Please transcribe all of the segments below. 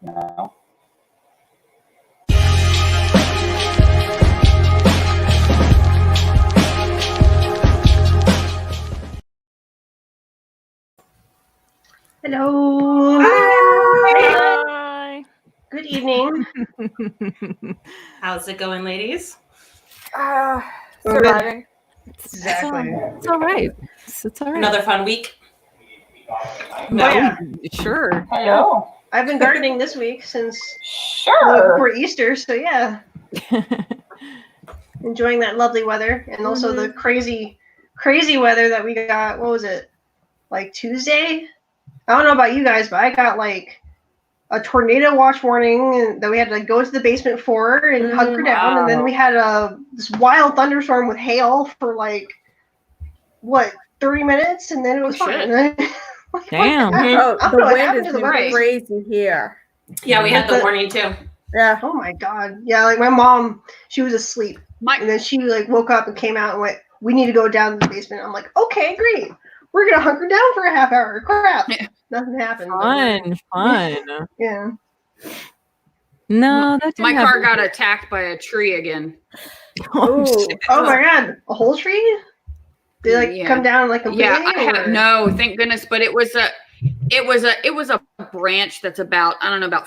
No. Hello. Hi. Good evening. How's it going, ladies? Surviving. Exactly. It's all right. It's all right. Another fun week. No, yeah. sure. Hello. I've been gardening this week since Sure. before Easter, so yeah. Enjoying that lovely weather and also the crazy weather that we got. What was it? Like Tuesday? I don't know about you guys, but I got like a tornado watch warning that we had to like go to the basement for and hunker down, and then we had this wild thunderstorm with hail for like 30 minutes, and then it was fine. Like, Damn. The wind is crazy here. Yeah, we had the warning too. Yeah. Oh my god. Yeah, like my mom, she was asleep, and then she like woke up and came out and went, "We need to go down to the basement." I'm like, "Okay, great. We're gonna hunker down for a half hour." Crap. Nothing happened. Fun. Yeah. No, that didn't My car happen. got attacked by a tree again. Oh, shit. Oh my god, a whole tree? They like come down like completely? Yeah, no, thank goodness. But it was a branch that's about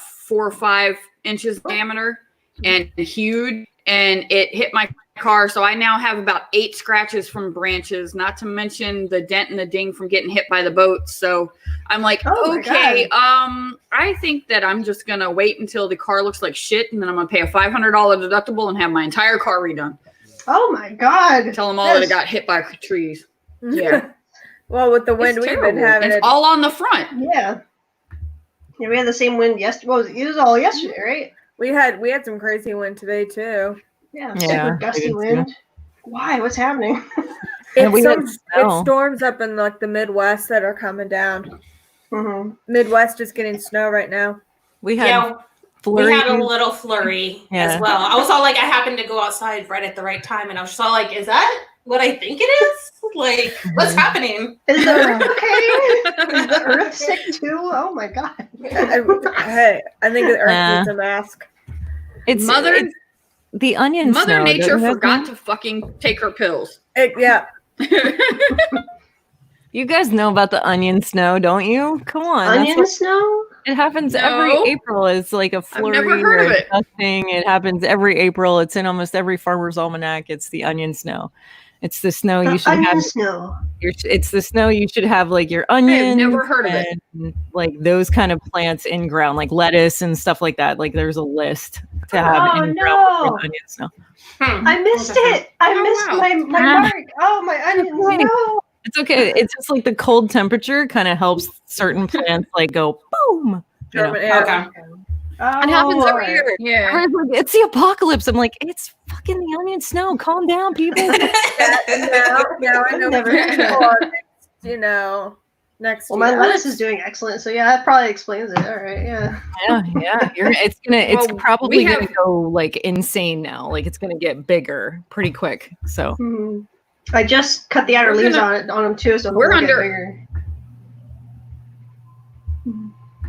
4 or 5 inches diameter and huge, and it hit my car. So I now have about 8 scratches from branches, not to mention the dent and the ding from getting hit by the boat. So I'm like, okay, I think that I'm just gonna wait until the car looks like shit, and then I'm gonna pay a $500 deductible and have my entire car redone. Oh my god. Tell them all that it got hit by trees. Yeah. Well, with the wind we've been having, it's all on the front. Yeah. Yeah, we had the same wind yesterday. What was it? It was all yesterday, right? We had some crazy wind today too. Yeah, super gusty wind. Why? What's happening? It's storms up in like the Midwest that are coming down. Mm-hmm. Midwest is getting snow right now. We had flurry. We had a little flurry as well. I was all like, I happened to go outside right at the right time, and I was just all like, is that what I think it is? Like, what's happening? Is the earth okay? Is the earth sick too? Oh my god. Hey, I think the earth needs a mask. It's the onion Mother snow. Nature forgot to fucking take her pills. Yeah. You guys know about the onion snow, don't you? Come on. Onion snow? It happens every April. It's like a flurry. I've never heard of it. It happens every April. It's in almost every farmer's almanac. It's the onion snow. It's the snow you should have. Snow. It's the snow you should have like your onions. I've never heard of it. Like those kind of plants in ground, like lettuce and stuff like that. Like there's a list to have in ground with onion snow. I missed it. I missed my mark. Oh, my onions. No. It's okay. It's just like the cold temperature kind of helps certain plants like go boom. You know? Okay. It happens every year. Yeah. It's the apocalypse. I'm like, it's fucking the onion snow. Calm down, people. Now I know. Next. Well, my lettuce is doing excellent, so yeah, that probably explains it. All right, yeah. Yeah. It's probably gonna go like insane now. Like it's gonna get bigger pretty quick. So I just cut the outer leaves on them too, so we're under bigger.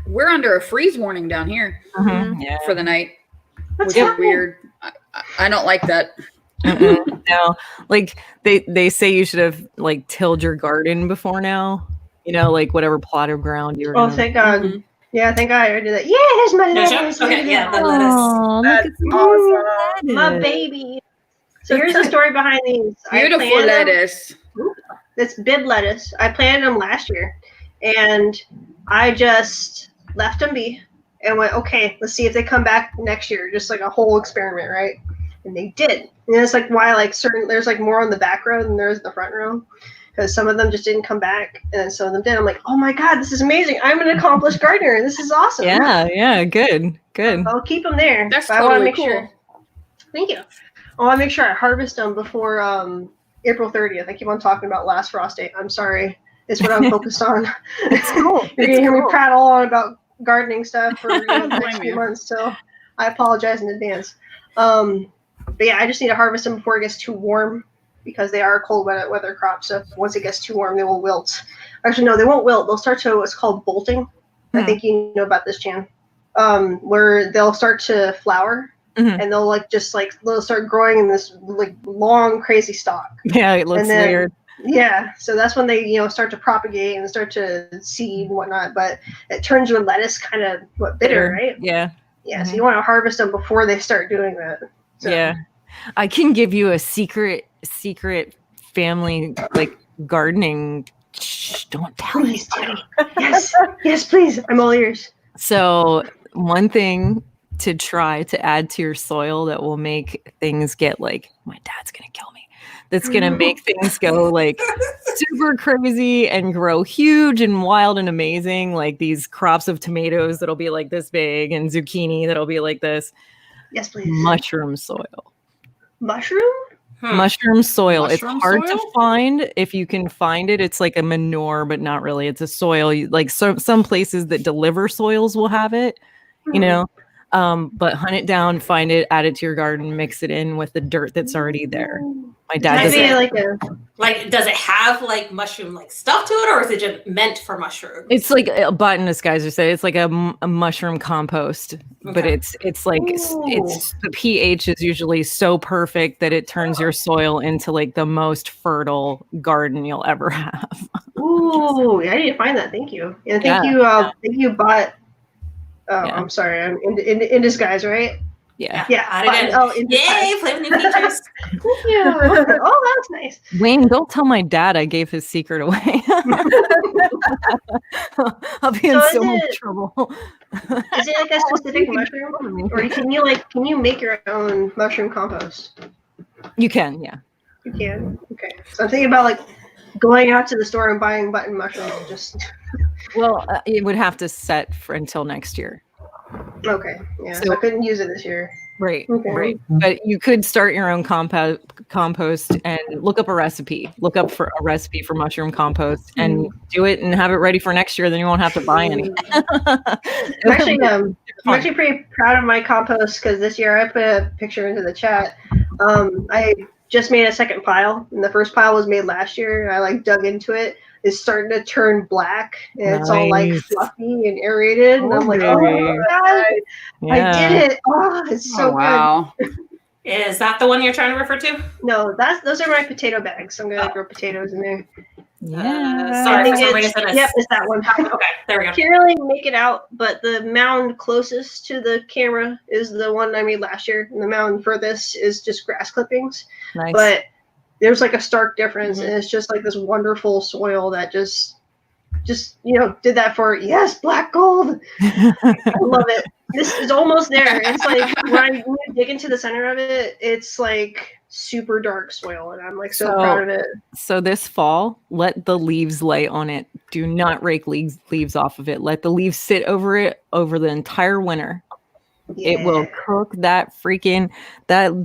We're under a freeze warning down here for the night, which is weird. I don't like that. No, like they say you should have like tilled your garden before now. You know, like whatever plot of ground you're. Oh, thank God! Yeah, thank God I did that. Yeah, here's my lettuce. Okay, yeah, the lettuce. Oh, That's awesome. My baby. So here's the story behind these. Beautiful lettuce. It's bib lettuce. I planted them last year, and I just left them be and went, okay, let's see if they come back next year. Just like a whole experiment, right? And they did. And it's like why there's like more on the back row than there is the front row. Because some of them just didn't come back, and some of them did. I'm like, oh my God, this is amazing. I'm an accomplished gardener. This is awesome. Yeah, good. I'll keep them there. That's I want to totally make cool. sure. Thank you. I want to make sure I harvest them before April 30th. I keep on talking about last frost date. I'm sorry. It's what I'm focused on. It's cool. You're going to hear me prattle on about gardening stuff for the next few months, so I apologize in advance. But yeah, I just need to harvest them before it gets too warm, because they are a cold weather crop. So once it gets too warm, they will wilt. Actually, no, they won't wilt. They'll start to what's called bolting. I think you know about this, Chan. where they'll start to flower. Mhm. And they'll start growing in this like long crazy stalk. Yeah, it looks weird. Yeah, so that's when they start to propagate and start to seed and whatnot. But it turns your lettuce kind of bitter, right? Yeah. Yeah, so you want to harvest them before they start doing that. So. Yeah, I can give you a secret family like gardening. Shh, don't tell anybody. Yes, please. I'm all ears. So one thing to try to add to your soil that will make things get like, my dad's gonna kill me. That's gonna make things go like super crazy and grow huge and wild and amazing. Like these crops of tomatoes that'll be like this big and zucchini that'll be like this. Yes, please. Mushroom soil. Mushroom? Mushroom soil. Mushroom it's hard soil? to find. If you can find it, it's like a manure, but not really. It's a soil. Like some places that deliver soils will have it, you know. But hunt it down, find it, add it to your garden, mix it in with the dirt that's already there. My dad does it. Does it have like mushroom like stuff to it, or is it just meant for mushrooms? It's like a botanist guys are saying it's like a mushroom compost, but it's like it's the pH is usually so perfect that it turns your soil into like the most fertile garden you'll ever have. Ooh, I need to find that. Thank you. And thank you, Bot. I'm sorry. I'm in disguise, right? Yeah. Yay, play with new features. Yeah. Oh, that's nice. Wayne, don't tell my dad I gave his secret away. I'll be in so much trouble. Is it like a specific mushroom? Or can you make your own mushroom compost? You can, yeah. You can? Okay. So I'm thinking about like going out to the store and buying button mushrooms and just Well, it would have to set for until next year. Okay. Yeah. So I couldn't use it this year. Right. Okay. Right. But you could start your own compost and look up a recipe. Look up for a recipe for mushroom compost and do it and have it ready for next year. Then you won't have to buy any. I'm actually pretty proud of my compost because this year I put a picture into the chat. I just made a second pile, and the first pile was made last year. I dug into it. It's starting to turn black, and it's all fluffy and aerated. And I'm like, oh my god, I did it! Oh, it's so good. Is that the one you're trying to refer to? No, those are my potato bags. I'm gonna grow potatoes in there. Yeah. Sorry, for some reason. Yep, it's that one. Okay, there we go. Can't really make it out, but the mound closest to the camera is the one I made last year, and the mound furthest is just grass clippings. Nice. But there's like a stark difference, and it's just like this wonderful soil that just did that for black gold. I love it. This is almost there. It's like when you dig into the center of it, it's like super dark soil, and I'm like so proud of it. So this fall, let the leaves lay on it. Do not rake leaves off of it. Let the leaves sit over it over the entire winter. Yeah. It will cook that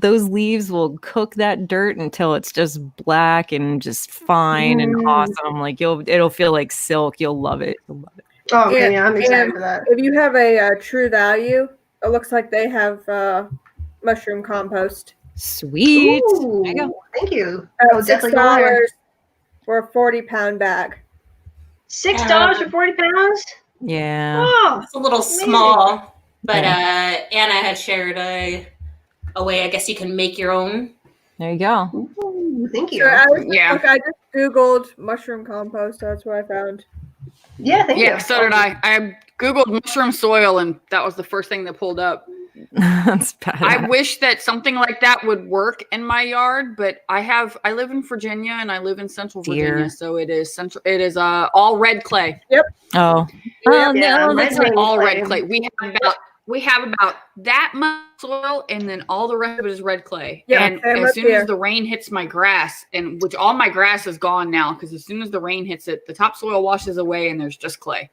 those leaves will cook that dirt until it's just black and just fine and awesome. Like it'll feel like silk. You'll love it. You'll love it. Oh, okay, I'm excited for that. If you have a True Value, it looks like they have mushroom compost. Sweet. Ooh, there you go. Thank you. $6 for a 40-pound bag. $6 for 40 pounds? Yeah. Oh, it's a little small, but Anna had shared a way I guess you can make your own. There you go. Ooh, thank you. So I just Googled mushroom compost. That's what I found. Yeah, thank you. Yeah, so did I. I Googled mushroom soil, and that was the first thing that pulled up. That's bad. I wish that something like that would work in my yard, but I live in Virginia and I live in Central Virginia, so it is all red clay. Yep. Oh. No, that's not all red clay. We have about that much soil, and then all the rest of it is red clay. Yeah, and as soon as the rain hits my grass, which all my grass is gone now, because as soon as the rain hits it, the topsoil washes away and there's just clay.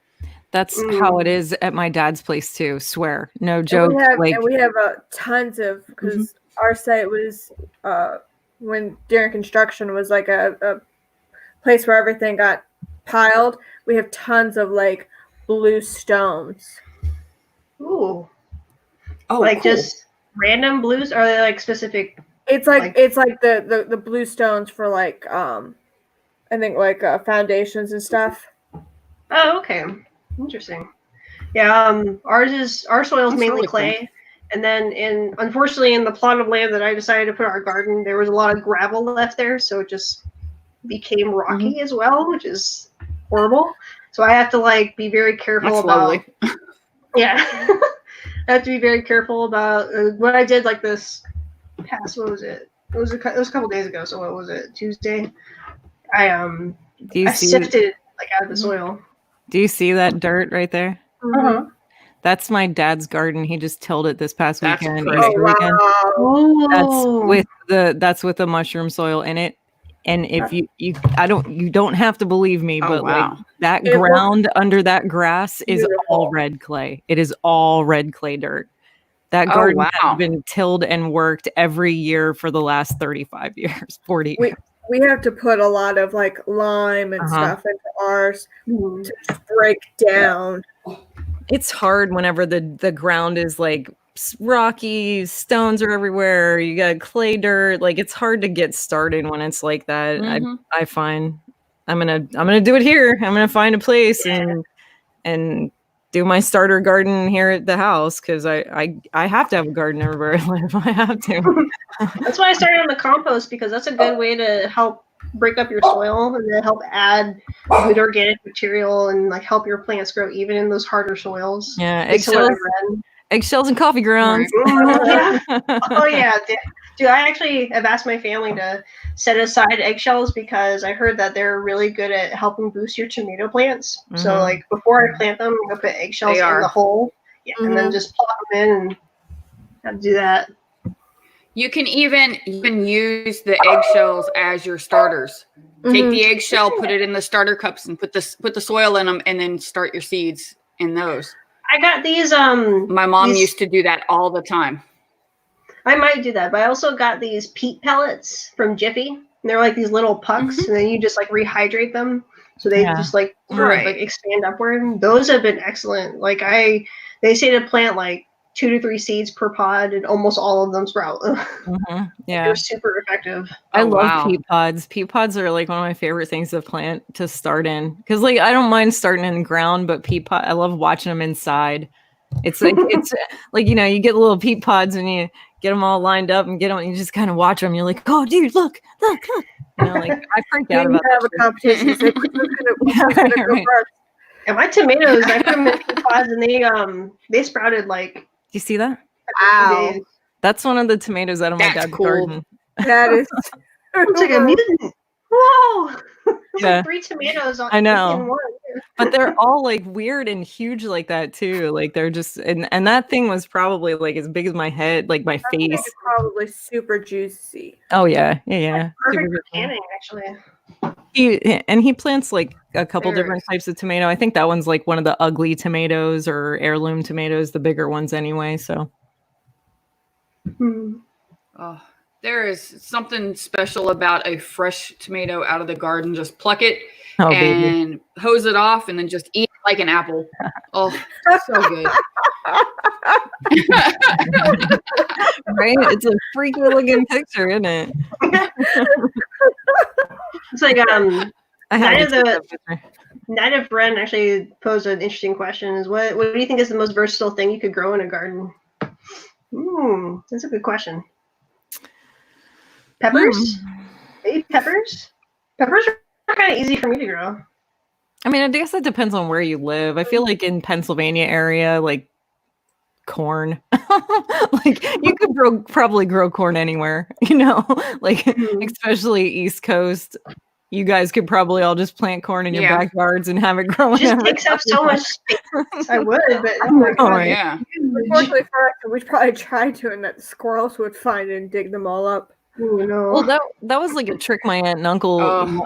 That's how it is at my dad's place too. Swear, no joke. We have tons of, because our site was when during construction was like a place where everything got piled. We have tons of blue stones. Ooh. Oh, cool. Just random blues? Or are they specific? It's the blue stones for I think foundations and stuff. Oh, okay. Interesting. Yeah, our soil is That's mainly really clay, cool. and then unfortunately in the plot of land that I decided to put our garden, there was a lot of gravel left there, so it just became rocky as well, which is horrible. So I have to like be very careful That's about. lovely. Yeah, I have to be very careful about what I did. Like this past, what was it? It was a couple days ago. So what was it? Tuesday. I sifted like out of the soil. Do you see that dirt right there? Uh-huh. That's my dad's garden. He just tilled it this past That's weekend. pretty. Easter weekend. Oh, That's with the mushroom soil in it. And if you don't have to believe me, but like that ground under that grass is all red clay. It is all red clay dirt. That garden has been tilled and worked every year for the last 35 years, 40 years. We have to put a lot of like lime and stuff into ours to just break down. It's hard whenever the ground is like rocky, stones are everywhere, you got clay dirt, like it's hard to get started when it's like that. I find I'm gonna do it here. I'm gonna find a place and do my starter garden here at the house because I have to have a garden everywhere I live. I have to. That's why I started on the compost, because that's a good way to help break up your soil and then help add good organic material and like help your plants grow even in those harder soils. Yeah, eggshells and coffee grounds. Right. Oh yeah. Dude, I actually have asked my family to set aside eggshells because I heard that they're really good at helping boost your tomato plants. So like before I plant them, I put eggshells in the hole, and then just plop them in and do that. You can even use the eggshells as your starters. Take the eggshell, put it in the starter cups, and put the soil in them, and then start your seeds in those. I got these. My mom used to do that all the time. I might do that, but I also got these peat pellets from Jiffy. And they're like these little pucks, and then you just like rehydrate them, so they just like sort of like expand upward. Those have been excellent. Like they say to plant like 2 to 3 seeds per pod, and almost all of them sprout. Yeah, they're super effective. I love peat pods. Peat pods are like one of my favorite things to plant to start in, because like I don't mind starting in the ground, but peat pod, I love watching them inside. It's like it's like, you know, you get the little peat pods and you get them all lined up and get them, and you just kind of watch them. You're like, oh, dude, look. You know, like I freaked out about have a competition. Like, who's gonna go first? And my tomatoes, I put them in peat pods, and they sprouted like. Do you see that? Wow, that's one of the tomatoes out of my dad's garden. That is. It's like a mutant. Whoa! Yeah. Like 3 tomatoes on. I know. In one. But they're all like weird and huge like that too. Like they're just and that thing was probably like as big as my head, like my face. Probably super juicy. Oh yeah. Perfect for canning, actually. He plants like a couple different types of tomato. I think that one's like one of the ugly tomatoes or heirloom tomatoes, the bigger ones anyway. So oh, there is something special about a fresh tomato out of the garden. Just pluck it and hose it off, and then just eat it like an apple. Oh, so good. Right? It's a freaky looking picture, isn't it? It's like Night of Bren actually posed an interesting question: is what do you think is the most versatile thing you could grow in a garden? That's a good question. Peppers? Maybe peppers? Peppers are kind of easy for me to grow. I mean, I guess it depends on where you live. I feel like in Pennsylvania area, like corn, like you could probably grow corn anywhere, you know, like especially East Coast. You guys could probably all just plant corn in your backyards and have it grow. It just takes up so much space. I would, but oh my God. Yeah. Unfortunately for us, we'd probably try to, and that the squirrels would find it and dig them all up. Ooh, no. Well, that was like a trick my aunt and uncle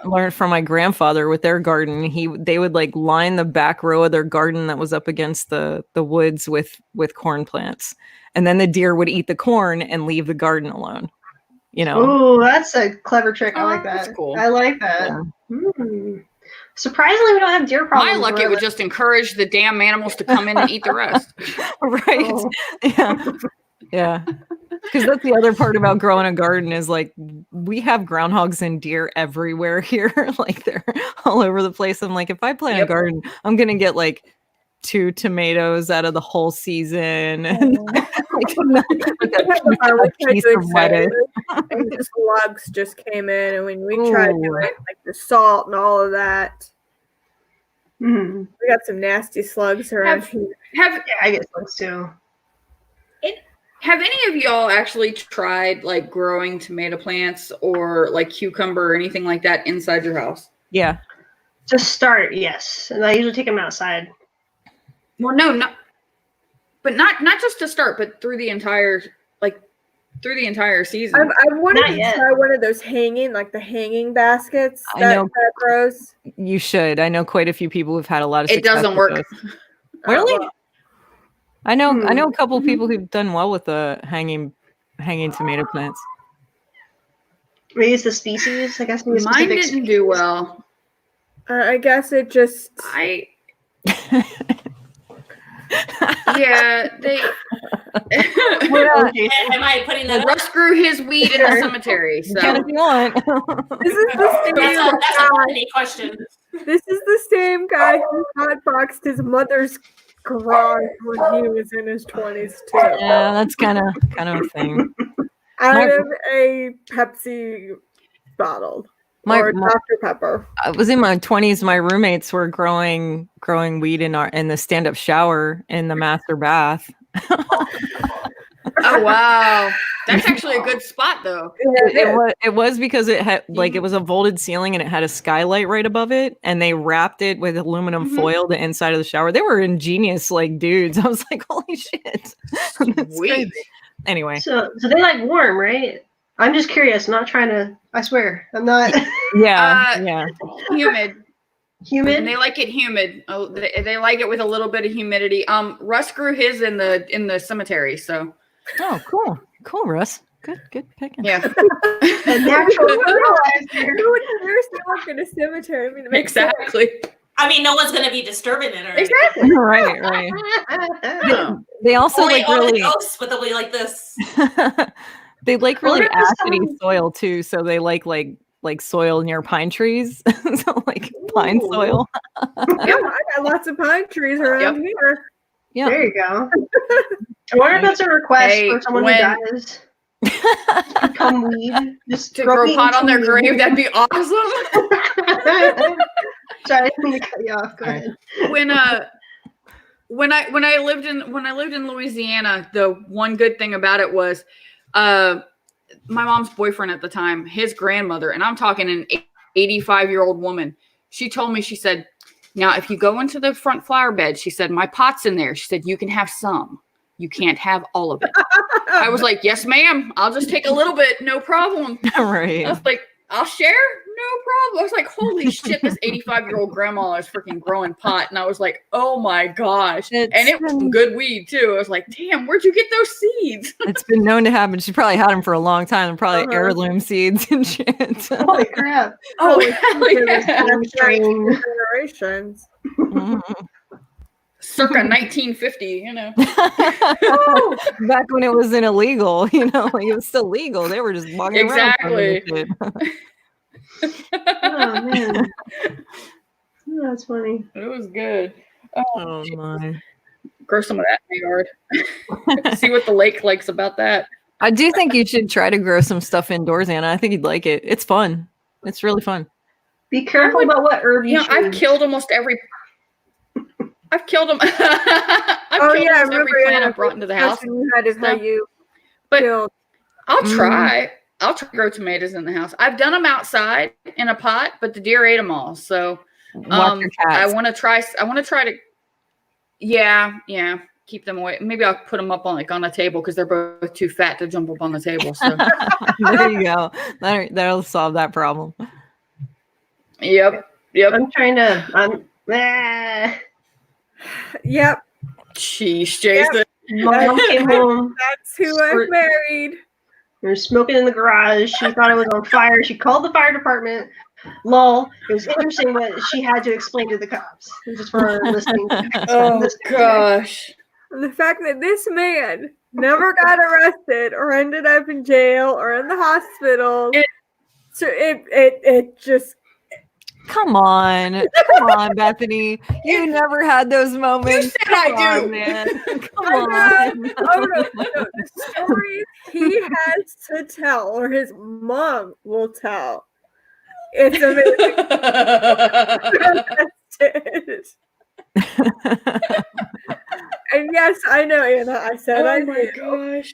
learned from my grandfather with their garden. They would like line the back row of their garden that was up against the woods with corn plants, and then the deer would eat the corn and leave the garden alone. You know. Oh, that's a clever trick. I like that. That's cool. I like that. Surprisingly, we don't have deer problems. My luck, it would just encourage the damn animals to come in and eat the rest. Right. Oh. Yeah. Because that's the other part about growing a garden is like we have groundhogs and deer everywhere here. Like they're all over the place. I'm like, if I plant a garden, I'm gonna get like 2 tomatoes out of the whole season. And a piece of lettuce. And the slugs just came in, and when we tried to do it, like the salt and all of that, we got some nasty slugs around here. I get slugs too. Have any of y'all actually tried like growing tomato plants or like cucumber or anything like that inside your house? Yeah. To start, yes. And I usually take them outside. Well, no, not just to start, but through the entire season. I wanted to try one of those the hanging baskets that grows. You should. I know quite a few people who've had a lot of success. It doesn't work. Really? I know a couple of people who've done well with the hanging tomato plants. Maybe it's the species. I guess mine didn't do well. I guess it just. Yeah, they. Am I putting that? Russ grew his weed in the cemetery. So if you want. This is the same that's a funny question. This is the same guy who hotboxed his mother's garage when he was in his 20s too. Yeah, that's kind of a thing. Out of a Pepsi bottle. Or Dr. Pepper. I was in my 20s. My roommates were growing weed in the stand-up shower in the master bath. Oh wow, that's actually a good spot though. It was because it had it was a vaulted ceiling and it had a skylight right above it, and they wrapped it with aluminum foil the inside of the shower. They were ingenious dudes. I was like, holy shit. Sweet. Anyway, so they like warm, right? I'm just curious, not trying to. I swear, I'm not. Yeah. Humid. And they like it humid. Oh, they like it with a little bit of humidity. Russ grew his in the cemetery. So. Oh, cool, Russ. Good picking. Yeah. A natural fertilizer. Who would walk in a cemetery? I mean, exactly. I mean, no one's going to be disturbing it, or exactly. Right. They also only really ghosts with a way like this. They like really acidy soil too, so they like soil near pine trees. So pine soil. Yeah, I got lots of pine trees around here. Yeah. There you go. I wonder if that's a request for someone who dies. Become weed. Just to grow pot on their grave, that'd be awesome. Sorry, I didn't mean to cut you off. Go ahead. When I lived in Louisiana, the one good thing about it was my mom's boyfriend at the time, his grandmother, and I'm talking an 85-year-old woman. She told me, she said, now, if you go into the front flower bed, she said, my pot's in there. She said, you can have some. You can't have all of it. I was like, yes, ma'am. I'll just take a little bit. No problem. Right. I was like, I'll share. No problem. I was like, holy shit, this 85-year-old grandma is freaking growing pot. And I was like, oh my gosh. And it was some good weed too. I was like, damn, where'd you get those seeds? It's been known to happen. She probably had them for a long time. They're probably heirloom seeds and shit. Holy crap. Oh, hell yeah. Generations. Circa 1950, Back when it was illegal, it was still legal. They were just walking around. Exactly. Oh man, that's funny. It was good. Oh my! Grow some of that in the yard. See what the lake likes about that. I do think you should try to grow some stuff indoors, Anna. I think you'd like it. It's fun. It's really fun. Be careful about what herb you choose. I've killed almost every. I've killed them. I remember plant I've brought into the house. You had is how you killed. I'll try. I'll try to grow tomatoes in the house. I've done them outside in a pot, but the deer ate them all. So I want to try. I want to try to. Yeah, keep them away. Maybe I'll put them up on a table because they're both too fat to jump up on the table. So there you go. That'll solve that problem. Yep. I'm trying to. Yep. Jeez, Jason. Yep. Mom came home. That's who I've married. We were smoking in the garage. She thought it was on fire. She called the fire department. Lol. It was interesting what she had to explain to the cops. Just for listening. Oh gosh. The fact that this man never got arrested or ended up in jail or in the hospital. It just Come on, Bethany. You never had those moments. You said I do. Man. Come Oh, on. no. The stories he has to tell, or his mom will tell. It's amazing. And yes, I know, Anna. I said I knew. Gosh.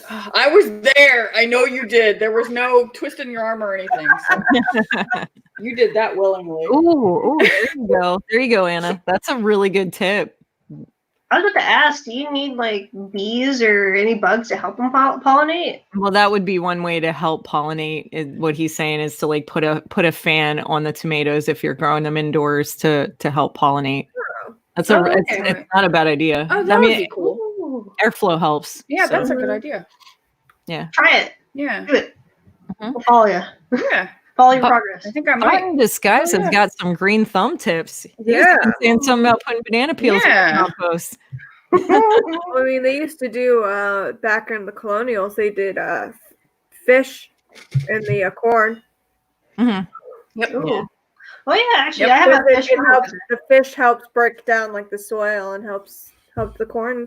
I was there. I know you did. There was no twisting your arm or anything. So. You did that willingly. Ooh, there you go. There you go, Anna. That's a really good tip. I was about to ask, do you need like bees or any bugs to help them pollinate? Well, that would be one way to help pollinate. What he's saying is to like put a fan on the tomatoes if you're growing them indoors to help pollinate. That's it's not a bad idea. Oh, that would be cool. Airflow helps. Yeah, that's a good idea. Yeah. Try it. Yeah. Do it. We'll follow you. Yeah. Follow your progress. I think I Art might. in Disguise has got some green thumb tips. Yeah. He's been saying something about putting banana peels in compost. I mean, they used to do back in the colonials. They did fish in the corn. Mm-hmm. Yep. Yeah. Well, yeah, actually, I have a fish fertilizer. The fish helps break down like the soil and helps the corn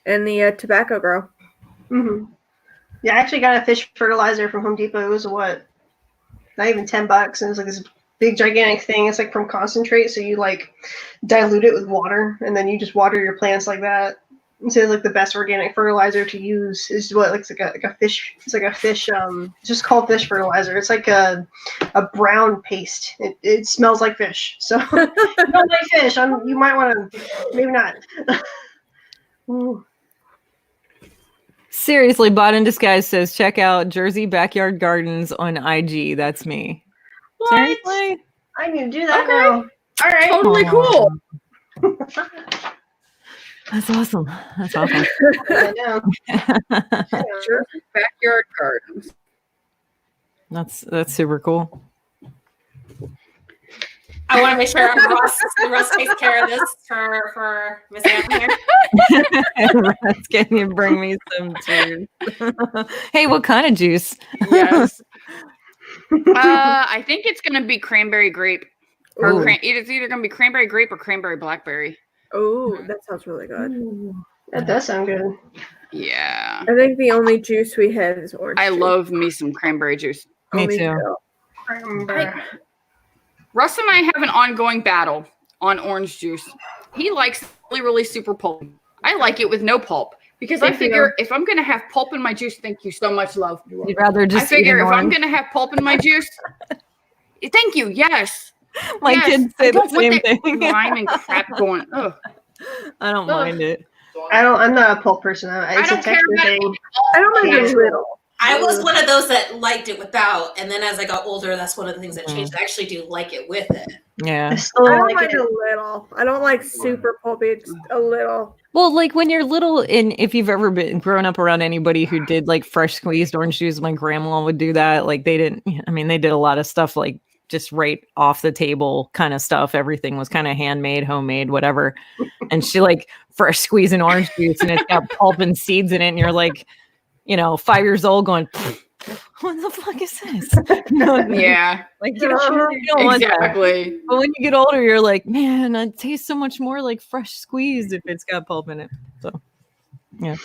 and the tobacco grow. Mm-hmm. Yeah, I actually got a fish fertilizer from Home Depot. It was what? Not even $10, and it was like this big gigantic thing. It's like from concentrate, so you like dilute it with water, and then you just water your plants like that. And so like the best organic fertilizer to use is what like a fish. It's like a fish. It's just called fish fertilizer. It's like a brown paste. It smells like fish. So if you don't like fish, you might want to maybe not. Ooh. Seriously, Bot in Disguise says, check out Jersey Backyard Gardens on IG. That's me. What? Seriously? I need to do that now. All right. Totally cool. That's awesome. That's awesome. I know. Jersey Backyard Gardens. That's super cool. I want to make sure Russ takes care of this for Miss Anna here. Russ, can you bring me some juice? Hey, what kind of juice? Yes. I think it's going to be cranberry grape. Or it's either going to be cranberry grape or cranberry blackberry. Oh, that sounds really good. Ooh, that does sound good. Yeah. I think the only juice we have is orange. I juice. love me some cranberry juice. Me too. Russ and I have an ongoing battle on orange juice. He likes really, really super pulp. I like it with no pulp because I figure if I'm going to have pulp in my juice, thank you so much, love. You'd rather just I figure eat if an I'm going to have pulp in my juice, thank you, yes. My kids say the same thing. Lime and crap going. Ugh. I don't mind it. I'm not a pulp person. It's a texture thing. I don't mind a little. I was one of those that liked it without, and then as I got older, that's one of the things that changed. I actually do like it with it. Yeah. I still I don't don't like mind it. a little. I don't like super pulpy. Just a little. Well, like when you're little, and if you've ever been grown up around anybody who did like fresh squeezed orange juice, my grandma would do that. Like they did a lot of stuff like just right off the table kind of stuff. Everything was kind of handmade, homemade, whatever. And she like fresh squeezing orange juice and it's got pulp and seeds in it. And you're like, 5 years old going, what the fuck is this? Yeah. Like, you don't want that. Exactly. But when you get older, you're like, man, it tastes so much more like fresh squeezed if it's got pulp in it. So, yeah.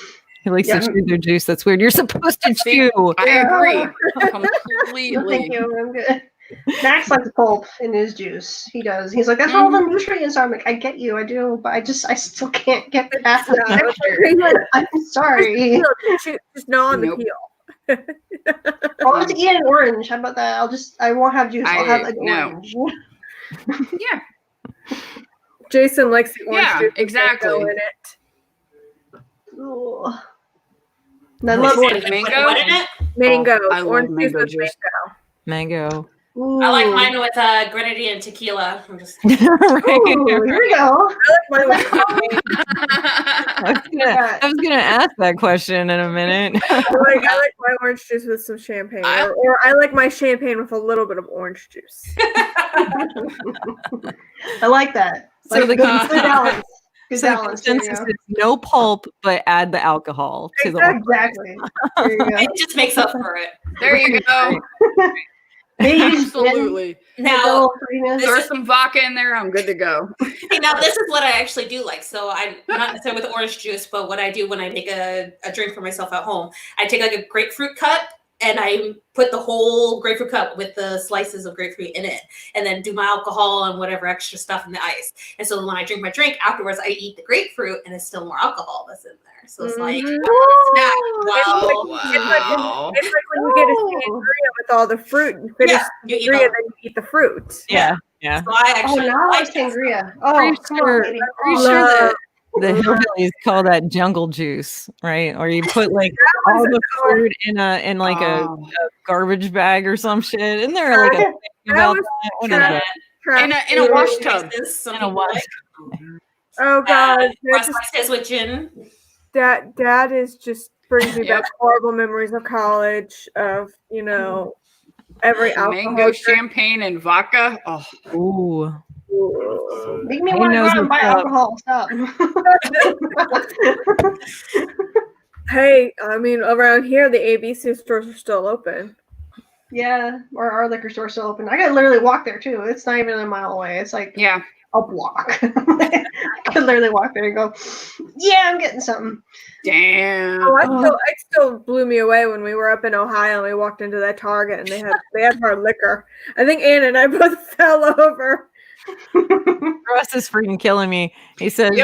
He likes to chew their juice. That's weird. You're supposed to chew. I agree. Thank Completely. you. I'm good. Max likes pulp in his juice. He does. He's like, that's all the nutrients are. I'm like, I get you. I do. But I still can't get past the texture. I'm sorry. Just gnaw on the peel. I'll have to eat an orange. How about that? I won't have juice. I'll have an orange. Yeah. Jason likes the orange juice. Exactly. In it. Ooh. And I love orange. Mango. What in it? Mango. I love orange mango juice. juice. Mango. Ooh. I like mine with grenadine and tequila. I'm just Ooh, here we go. I like mine with I was gonna ask that question in a minute. I like my orange juice with some champagne, or I like my champagne with a little bit of orange juice. I like that. So Like, the good balance. Good So the balance. There you consensus go. is no pulp, but add the alcohol to the Exactly. There you go. it just makes up for it. There you go. Absolutely. Now, there's some vodka in there. I'm good to go. Hey, now this is what I actually do like. So I'm not necessarily with orange juice, but what I do when I make a drink for myself at home, I take like a grapefruit cup and I put the whole grapefruit cup with the slices of grapefruit in it, and then do my alcohol and whatever extra stuff in the ice. And so when I drink my drink afterwards, I eat the grapefruit, and it's still more alcohol that's in there. So it's like snack. Wow. It's like when you get a sangria with all the fruit, you finish the sangria, then you eat the fruit. Yeah. So I actually like sangria. Oh, come on, lady. Pretty sure that the hillbillies call that jungle juice, right? Or you put like all the fruit in a garbage bag or some shit. Isn't there like a thing about that? In a wash tub. In a wash. Oh God! With gin. That is just brings me back horrible memories of college. Of every alcohol. Mango champagne and vodka. Oh, ooh. Make me want to go out and buy alcohol. Stop. Hey, I mean, around here, the ABC stores are still open. Yeah, or our liquor store's still open. I gotta literally walk there too. It's not even a mile away. It's like a block. I could literally walk there and go, yeah, I'm getting something. Damn. It still blew me away when we were up in Ohio and we walked into that Target and they had hard liquor. I think Anna and I both fell over. Russ is freaking killing me. He says,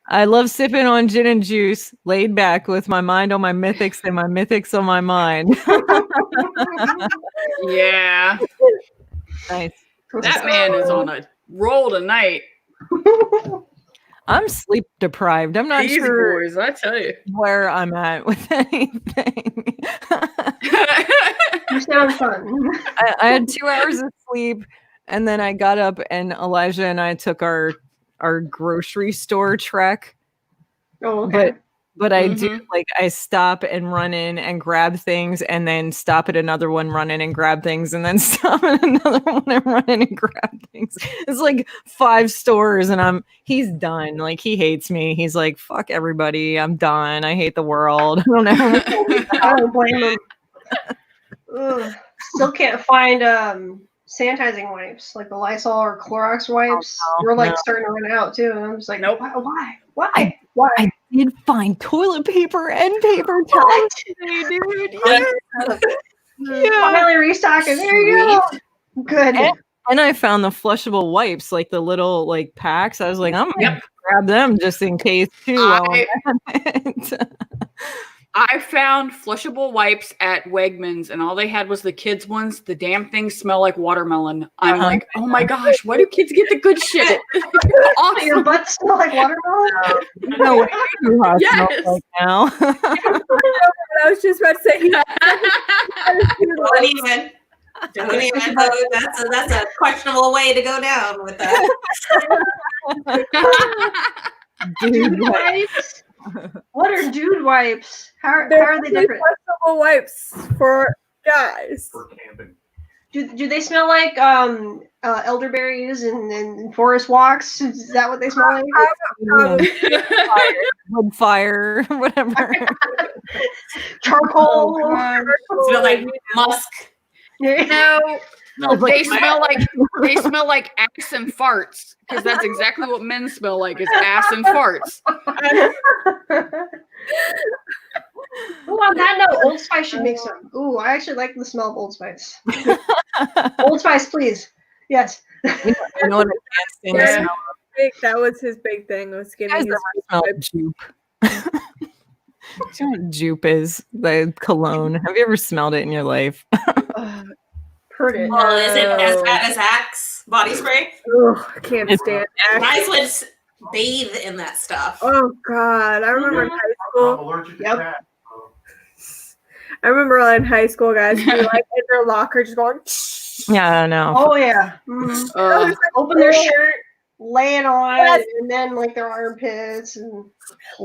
I love sipping on gin and juice, laid back with my mind on my mythics and my mythics on my mind. Yeah. Nice. That man is on a roll tonight. I'm sleep deprived. I'm not sure boys, I tell you where I'm at with anything. You sound fun. I had 2 hours of sleep, and then I got up, and Elijah and I took our grocery store trek. Oh, okay. But I do I stop and run in and grab things, and then stop at another one, run in and grab things, and then stop at another one and run in and grab things. It's like 5 stores, and he's done. Like, he hates me. He's like, fuck everybody. I'm done. I hate the world. I don't know. I don't blame him. Ugh. Still can't find sanitizing wipes, like the Lysol or Clorox wipes. We're starting to run out too, and I'm just like, nope. Why? I did find toilet paper and paper towels today, dude. Finally restocking. There you go. Good. And I found the flushable wipes, like the little packs. I was like, I'm gonna grab them just in case too. I found flushable wipes at Wegmans, and all they had was the kids' ones. The damn things smell like watermelon. I'm like, oh my gosh, why do kids get the good shit? Awesome. Your butts smell like watermelon? No way. Yes. Like now. I was just about to say. Don't even. That's a questionable way to go down with that. Dude wipes. What are dude wipes? How are they different? Flexible wipes for guys. For camping. Do they smell like elderberries and forest walks? Is that what they smell like? Wood fire, whatever. Charcoal. Smell like musk. No, they smell like ass and farts, because that's exactly what men smell like, is ass and farts. Ooh, on that note, Old Spice should make some. Ooh, I actually like the smell of Old Spice. Old Spice, please. Yes. You know what I can't stand? That was his big thing. Was getting his smell jupe. Do you know what jupe is? The cologne. Have you ever smelled it in your life? Heard it. Well, is it as bad as Axe body spray? Ugh, I can't stand Axe. Guys would bathe in that stuff. Oh God, I remember in high school. I'm allergic to that. I remember in high school, guys, we in their locker just going. Yeah, I know. Oh yeah. Mm-hmm. Open their shirt, lay it on, and then their armpits and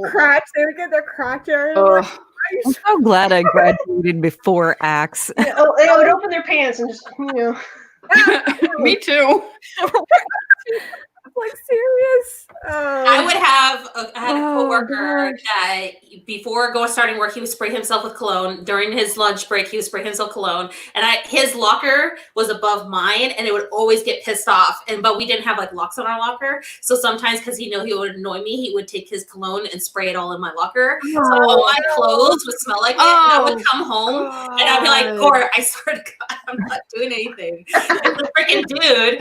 crotch. They would get their crotch area. I'm so glad I graduated before Axe. They would open their pants and just Me too. like serious. I would I had a coworker gosh. that before starting work, he would spray himself with cologne. During his lunch break, he would spray himself cologne. And his locker was above mine, and it would always get pissed off. But we didn't have like locks on our locker, so sometimes because he knew he would annoy me, he would take his cologne and spray it all in my locker. So all my clothes would smell like it. And I would come home and I'd be like, Gord, I swear to God, I'm not doing anything. It's a freaking dude,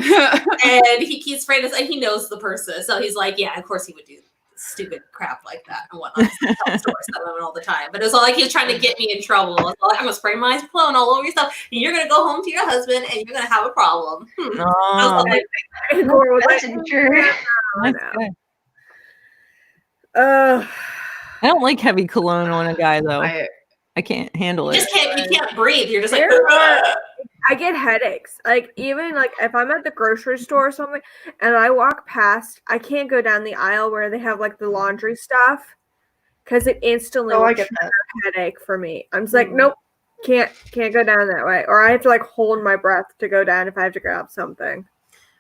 and he keeps spraying this, and he knows the person, so he's like, yeah, of course he would do stupid crap like that and whatnot. All the time, but it was all like he was trying to get me in trouble. It was all like, I'm gonna spray my cologne all over yourself, and you're gonna go home to your husband, and you're gonna have a problem. Oh, That's true. I don't like heavy cologne on a guy though. I can't handle it. You can't breathe. You're just like, I get headaches. Like even like if I'm at the grocery store or something and I walk past, I can't go down the aisle where they have like the laundry stuff because it instantly will trigger a headache for me. I'm just like, nope, can't go down that way. Or I have to like hold my breath to go down if I have to grab something.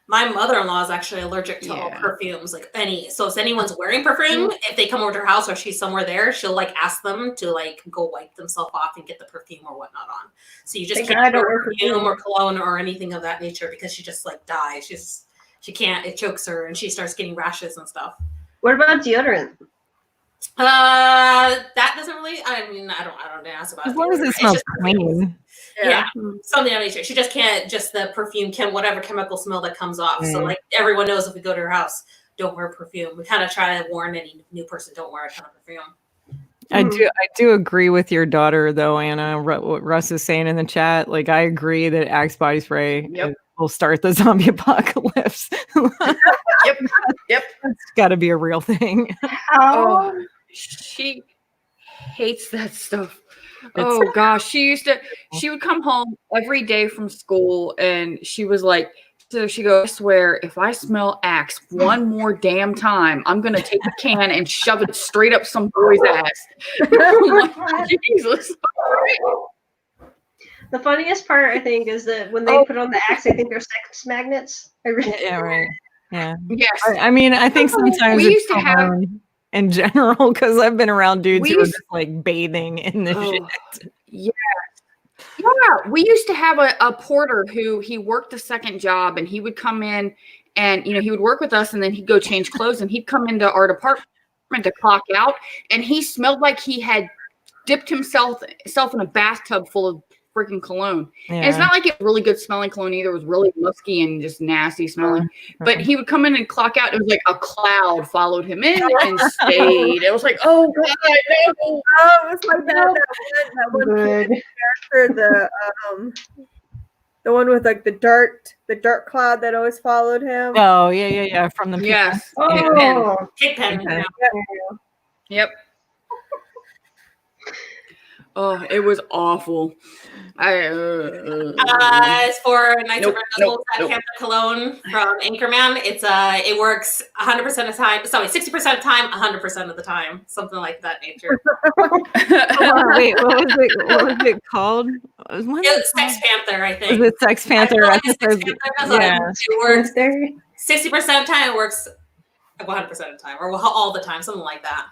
My mother-in-law is actually allergic to all perfumes, like any. So if anyone's wearing perfume, if they come over to her house or she's somewhere there, she'll like ask them to like go wipe themselves off and get the perfume or whatnot on. So you just can't wear perfume or cologne or anything of that nature because she just like dies. She can't. It chokes her and she starts getting rashes and stuff. What about deodorant? That doesn't really. I mean, I don't ask about. As long as it smells clean. Yeah, something of that nature. She just can't. Just the perfume whatever chemical smell that comes off. So like everyone knows if we go to her house, don't wear perfume. We kind of try to warn any new person, don't wear a ton of perfume. I do agree with your daughter though, Anna. What Russ is saying in the chat, like I agree that Axe body spray will start the zombie apocalypse. Yep. It's got to be a real thing. Oh, she hates that stuff. Oh gosh, she would come home every day from school and she was like, so she goes, I swear, if I smell Axe one more damn time, I'm going to take a can and shove it straight up some boy's ass. I'm like, Jesus. The funniest part, I think, is that when they put on the Axe, I think they're sex magnets. Yeah, right. Yeah. Yes. I mean, I think sometimes we used to have in general, because I've been around dudes who are just like bathing in the shit. Yeah. We used to have a porter who he worked a second job and he would come in and, he would work with us and then he'd go change clothes and he'd come into our department to clock out and he smelled like he had dipped himself in a bathtub full of freaking cologne. Yeah. And it's not like it was really good smelling cologne either. It was really musky and just nasty smelling. But he would come in and clock out. It was like a cloud followed him in and stayed. It was like, oh God, no. Oh, it was like that one character, the one with like the dirt cloud that always followed him. Oh yeah. From the Pigpen. Yep. Oh, it was awful. As for Knights of Red Panther Cologne from Anchorman, it works 100% of the time. Sorry, 60% of the time, 100% of the time, something like that nature. Wait, what was it called? It was Sex Panther, I think. Was it Sex Panther? It works 60% of the time. It works 100% of the time, or all the time, something like that.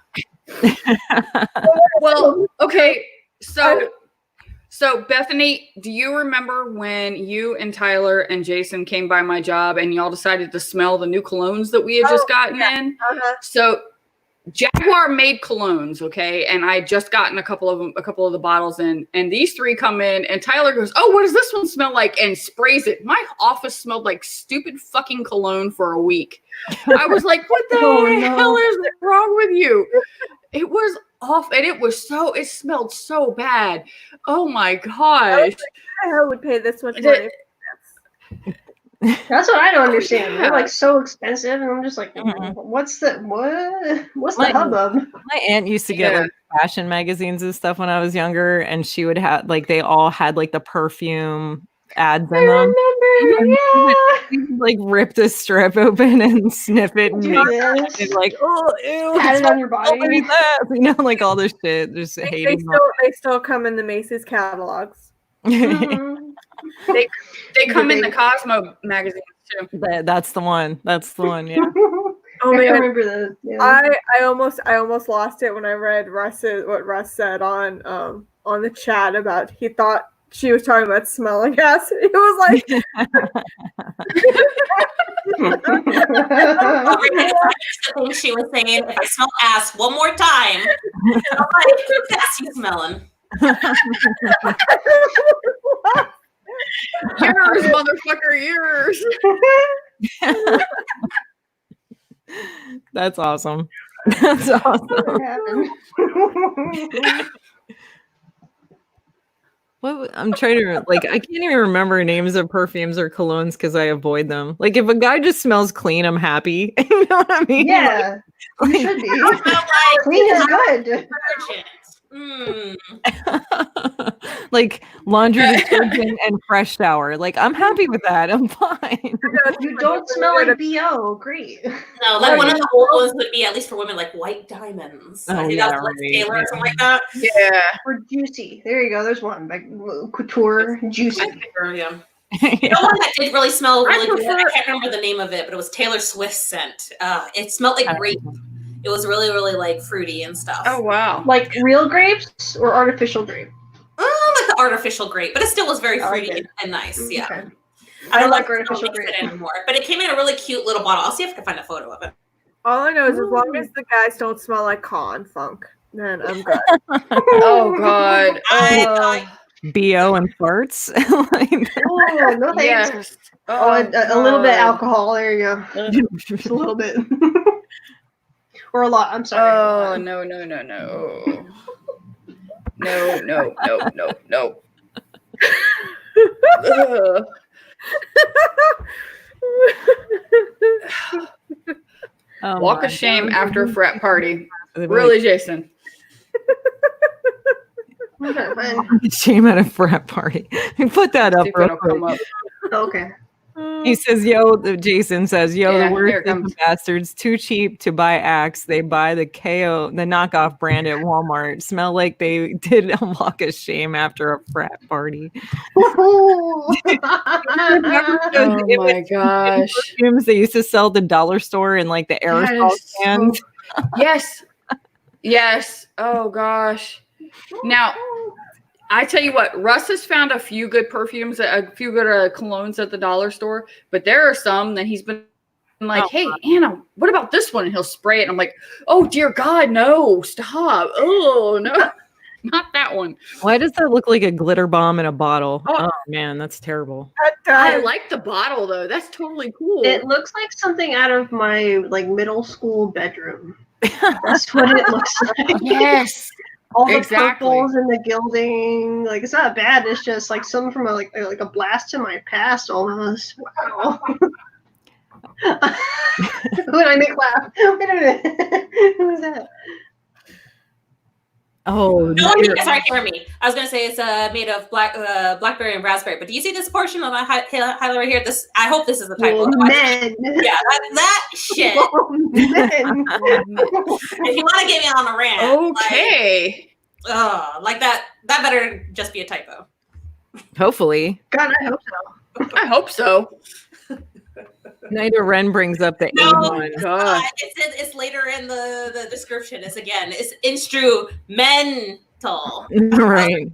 Well, okay. So Bethany, do you remember when you and Tyler and Jason came by my job and y'all decided to smell the new colognes that we had just gotten in? So Jaguar made colognes, okay, and I had just gotten a couple of the bottles in, and these three come in, and Tyler goes, "Oh, what does this one smell like?" and sprays it. My office smelled like stupid fucking cologne for a week. I was like, "What the hell is wrong with you?" It was off, and it smelled so bad. Oh my gosh! I would pay this much money. That's what I don't understand. They're like so expensive, and I'm just like, what's the hubbub? My aunt used to get like fashion magazines and stuff when I was younger, and she would have like they all had like the perfume ads in them. Like rip the strip open and sniff it and like, oh ew, had it on your body. Like all this shit. Just hating. They still come in the Macy's catalogs. They come in the Cosmo magazines too. That's the one. That's the one. Yeah. Oh I man, remember the. Yeah. I almost lost it when I read what Russ said on the chat about he thought she was talking about smelling acid. He was like, She was saying, if I smell ass one more time, I'm like, who's ass you smelling? Yours, motherfucker, yours. That's awesome. That's awesome. What I'm trying to like, I can't even remember names of perfumes or colognes because I avoid them. Like, if a guy just smells clean, I'm happy. You know what I mean? Yeah, Like, you should be. Like, Clean is good. detergent. like laundry detergent and fresh shower. Like, I'm happy with that. I'm fine. You don't smell like BO. Great. No, like one of the old ones would be, at least for women, like white diamonds. I think that was like Taylor or something like that. Yeah. Or Juicy. There you go. There's one. Like Couture Juicy. Yeah. Yeah. The one that did really smell really good. prefer- I can't remember the name of it, but it was Taylor Swift scent. It smelled like grape. It was really, really like fruity and stuff. Oh wow. Like real grapes or artificial grape? Like the artificial grape, but it still was very I like fruity it. and nice. Yeah. Okay. I don't like like artificial mix grape. it anymore, but it came in a really cute little bottle. I'll see if I can find a photo of it. all I know is as long as the guys don't smell like con funk, then I'm good. Oh god. BO and farts. Like, Oh, no thanks. Yes. Oh, a little bit God. alcohol. There you go. Just a little bit. Or a lot. I'm sorry. Oh no. No. Ugh. oh Walk my of shame God. after a frat party. Really? Really, Jason? Okay, fine. Shame at a frat party. Put that up See if real it'll come quick. up. Okay. He says, Jason says, Yeah, the here worst it is the comes. bastards, too cheap to buy Axe. They buy the the knockoff brand at Walmart. Smell like they did a walk of shame after a frat party. Oh my gosh. Perfumes they used to sell at the dollar store in like the aerosol cans. Yes. Yes. Oh gosh. Now, I tell you what, Russ has found a few good perfumes, a few good colognes at the dollar store, but there are some that he's been like, hey, Anna, what about this one? And he'll spray it. And I'm like, oh, dear God, no, stop. Oh, no, not that one. Why does that look like a glitter bomb in a bottle? Oh. Oh man, that's terrible. I like the bottle, though. That's totally cool. It looks like something out of my like middle school bedroom. That's what it looks like. Yes. All the Exactly. purples and the gilding. Like, it's not bad. It's just like some from like a blast to my past almost. Wow. Who did I make laugh? Wait a minute. Who was that? Oh, No, sorry, hear me. I was gonna say it's made of blackberry and raspberry. But do you see this portion of the highlight right here? This, I hope this is a typo. Men. Yeah, that shit. Men. If you want to get me on a rant, Okay. like that better just be a typo. hopefully. God, I hope so. I hope so. Nida Ren brings up the No, A1. God. it's later in the description. It's instrumental. Right.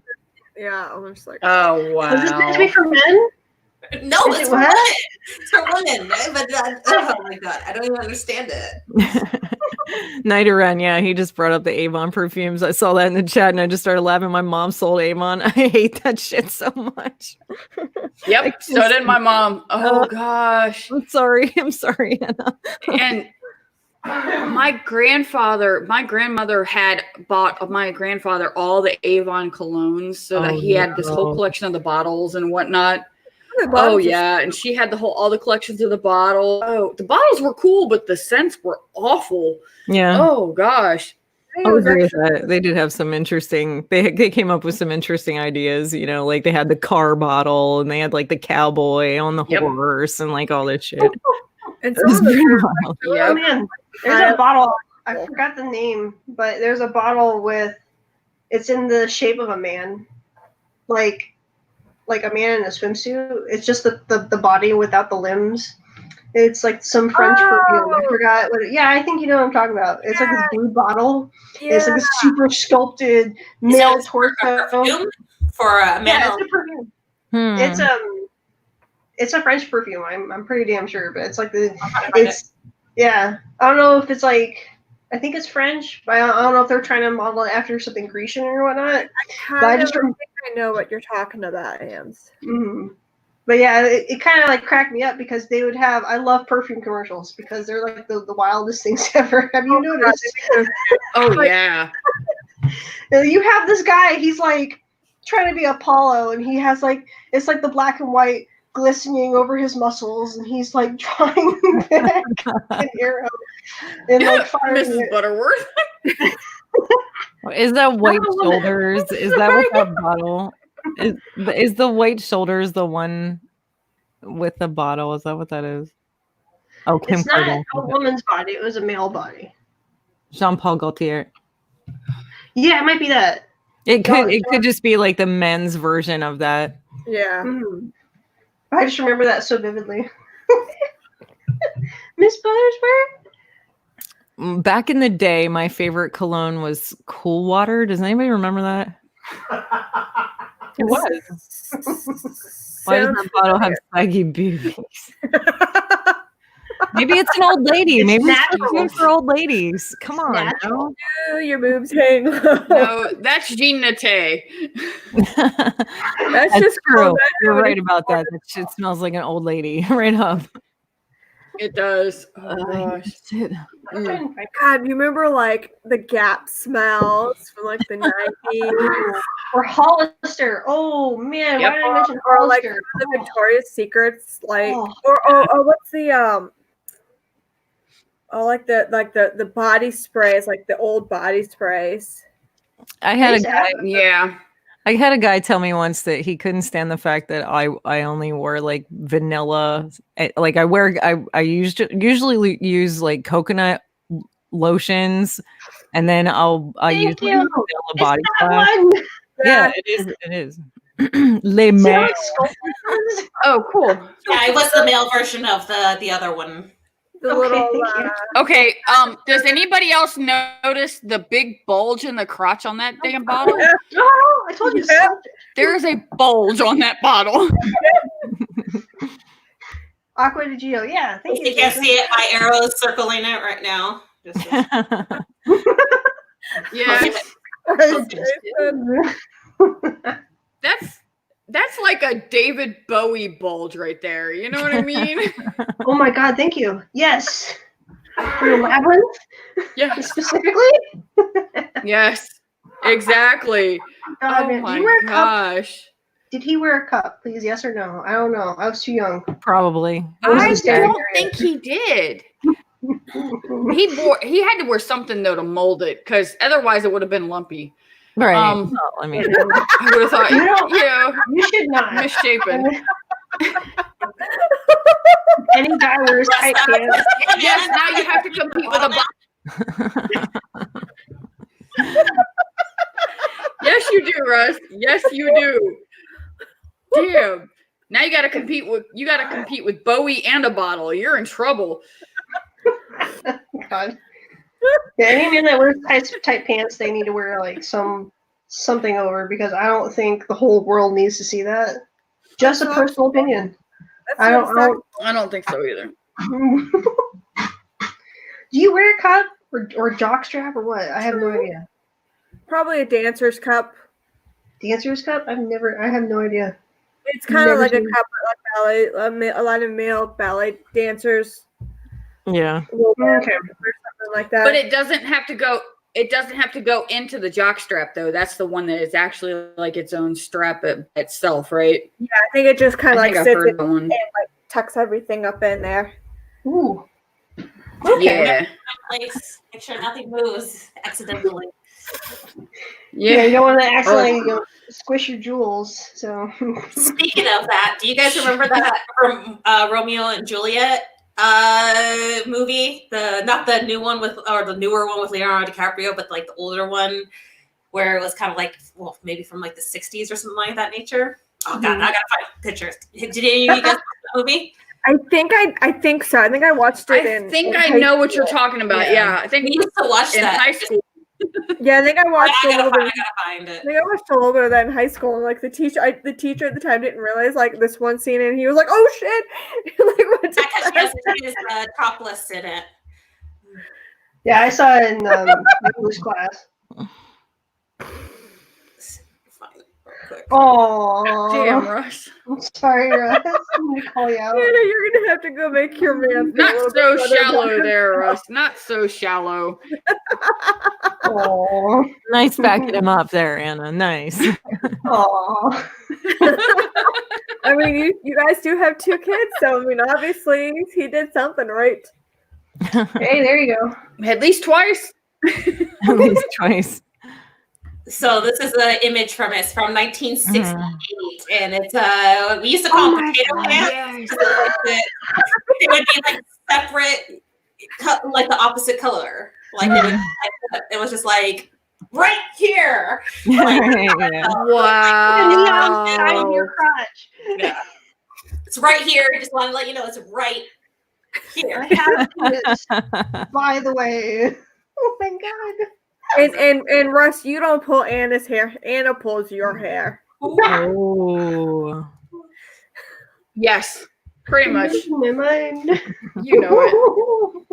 Yeah, I'm just like, Oh, wow. Is this meant to be for men? No, Is it's it for what? women. It's for women. But oh my god, I don't even understand it. Nida Ren, yeah, he just brought up the Avon perfumes. I saw that in the chat and I just started laughing. My mom sold Avon. I hate that shit so much. Yep. So did my mom. Oh, gosh. I'm sorry, Anna. And my grandmother had bought my grandfather all the Avon colognes so that he had this whole collection of the bottles and whatnot. Oh yeah, and she had all the collections of the bottle. Oh, the bottles were cool, but the scents were awful. Yeah. Oh gosh. I agree with that. They did have some interesting. They came up with some interesting ideas. You know, like they had the car bottle and they had like the cowboy on the horse and like all this shit. and It was some of pretty them wild. Oh man, there's a bottle. I forgot the name, but there's a bottle with. It's in the shape of a man, like a man in a swimsuit. It's just the body without the limbs, It's like some French perfume. I forgot what. Yeah, I think you know what I'm talking about. It's like this blue bottle. Yeah. It's like a super sculpted male torso. Perfume for a man. Yeah, it's a perfume. Hmm. It's a French perfume. I'm pretty damn sure, but it's like yeah. I don't know if it's like. I think it's French, but I don't know if they're trying to model it after something Grecian or whatnot. I think I know what you're talking about, Ams. Mm-hmm. But yeah, it kind of like cracked me up because they would have. I love perfume commercials because they're like the wildest things ever. Have you noticed? Oh yeah. You have this guy. He's like trying to be Apollo, and he has like it's like the black and white glistening over his muscles, and he's like drawing back an arrow and like firing Mrs. it. Butterworth. Is that white shoulders? Is that what that bottle is? The white shoulders the one with the bottle? Is that what that is? Oh, Kim It's not Kardashian. a woman's body; it was a male body. Jean-Paul Gaultier. Yeah, it might be that. It could just be like the men's version of that. Yeah. Mm-hmm. I just remember that so vividly. Miss Buttersworth? Back in the day, my favorite cologne was Cool Water. Does anybody remember that? It was. Why does that bottle have saggy boobies? Maybe it's an old lady. Maybe it's perfume for old ladies. Come on. Natural. Oh, your boobs hang low. No, that's Jean Nate. That's just true. You're right about that. That shit smells like an old lady. Right up. It does. Oh gosh. Shit. God, you remember like the Gap smells from like the 90s? Or Hollister. Oh man, Yep. why did I mention Or like Hollister? the Victoria's Secrets, like Oh. or what's the like the body sprays, like the old body sprays. I had a guy. Yeah. I had a guy tell me once that he couldn't stand the fact that I only wore like vanilla. Like I usually use like coconut lotions, and then I use like, vanilla body spray. Yeah, it is. Les Mains. Oh, cool. Yeah, it was the male version of the other one. The Okay, little thank you. Okay. Does anybody else notice the big bulge in the crotch on that damn bottle? Oh, I told you. So. There is a bulge on that bottle. Aqua de Gio. Yeah, thank You can't see it. My arrow's circling it right now. Yes. That's like a David Bowie bulge right there. You know what I mean? Oh my God, thank you. Yes. For your labyrinth? Yeah. Specifically? Yes. Exactly. God, Oh man. my Did he wear a cup? gosh. Did he wear a cup? Please, yes or no? I don't know. I was too young. Probably. I was don't think he did. He had to wear something though to mold it, because otherwise it would have been lumpy. Right. Well, I mean, I would have thought, You should not. misshapen. Any guy wears tight pants. Yes, now you have to compete with a Yes, you do, Russ. Yes, you do. Damn. Now you gotta compete with Bowie and a bottle. You're in trouble. God. Yeah, any man that wears tight pants, they need to wear like something over, because I don't think the whole world needs to see that. Just a personal opinion. I don't think so either. Do you wear a cup or jockstrap or what? I have no idea. Probably a dancer's cup. Dancer's cup? I have no idea. It's kind of Never like a seen cup like ballet. A lot of male ballet dancers yeah. will wear Okay. something like that. But it doesn't have to go. It doesn't have to go into the jock strap, though. That's the one that is actually like its own strap itself, right? Yeah, I think it just kind of like I've sits heard in that one. and like tucks everything up in there. Ooh. Yeah. Place. Make sure nothing moves accidentally. Yeah, you don't want to accidentally Oh. squish your jewels. So Speaking of that, do you guys remember that from Romeo and Juliet movie? Not the new one or the newer one with Leonardo DiCaprio, but like the older one where it was kind of like, well, maybe from like the 60s or something like that nature. Oh God, I gotta find pictures. Did any of you guys watch the movie? I think so. I think I watched it I know what you're talking about. Yeah, I think we used to watch in that. high school. Yeah, I think I watched a little bit. I gotta find it. I think I watched a little bit of that in high school, and like the teacher at the time didn't realize like this one scene, and he was like, "Oh shit!" Like, what Because she has topless in it. Yeah, I saw it in English class. Oh, Damn, Russ. I'm sorry, Russ. I'm gonna call you out. Anna, you're gonna have to go make your man. Not so shallow there, Russ. Not so shallow. Oh, Nice backing him up there, Anna. Nice. oh. I mean, you guys do have 2 kids, so I mean, obviously he did something right. Hey, there you go. At least twice. At least twice. So this is an image from it. It's from 1968, and it's we used to call them potato cans. They would be like separate, like the opposite color. Like it was just like right here. Like, Wow. Your crotch. Yeah. It's right here. Just want to let you know it's right here. I have this, by the way. Oh my god. And Russ, you don't pull Anna's hair. Anna pulls your hair. Oh. Yes, pretty much. My mind. You know it.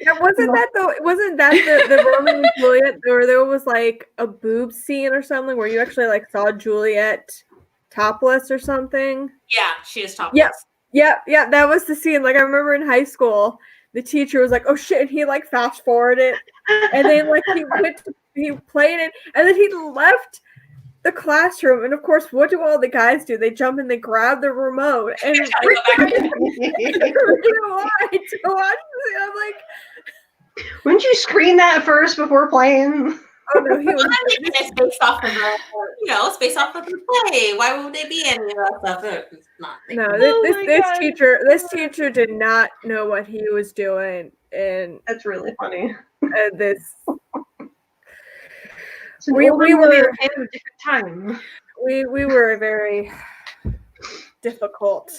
Yeah, wasn't that the Romeo and Juliet where there was like a boob scene or something where you actually like saw Juliet topless or something? Yeah, she is topless. Yeah, that was the scene. Like I remember in high school, the teacher was like, "Oh shit!" And he like fast forwarded it, and then like he played it, and then he left the classroom. And of course, what do all the guys do? They jump and they grab the remote and rewind to watch it. I'm like, wouldn't you screen that first before playing? oh no, he was. It's based off of it's based off of the play. Why would they be any of that stuff? It's not. No, Oh this teacher did not know what he was doing, and That's really funny. this We were were in a different time. we were a very difficult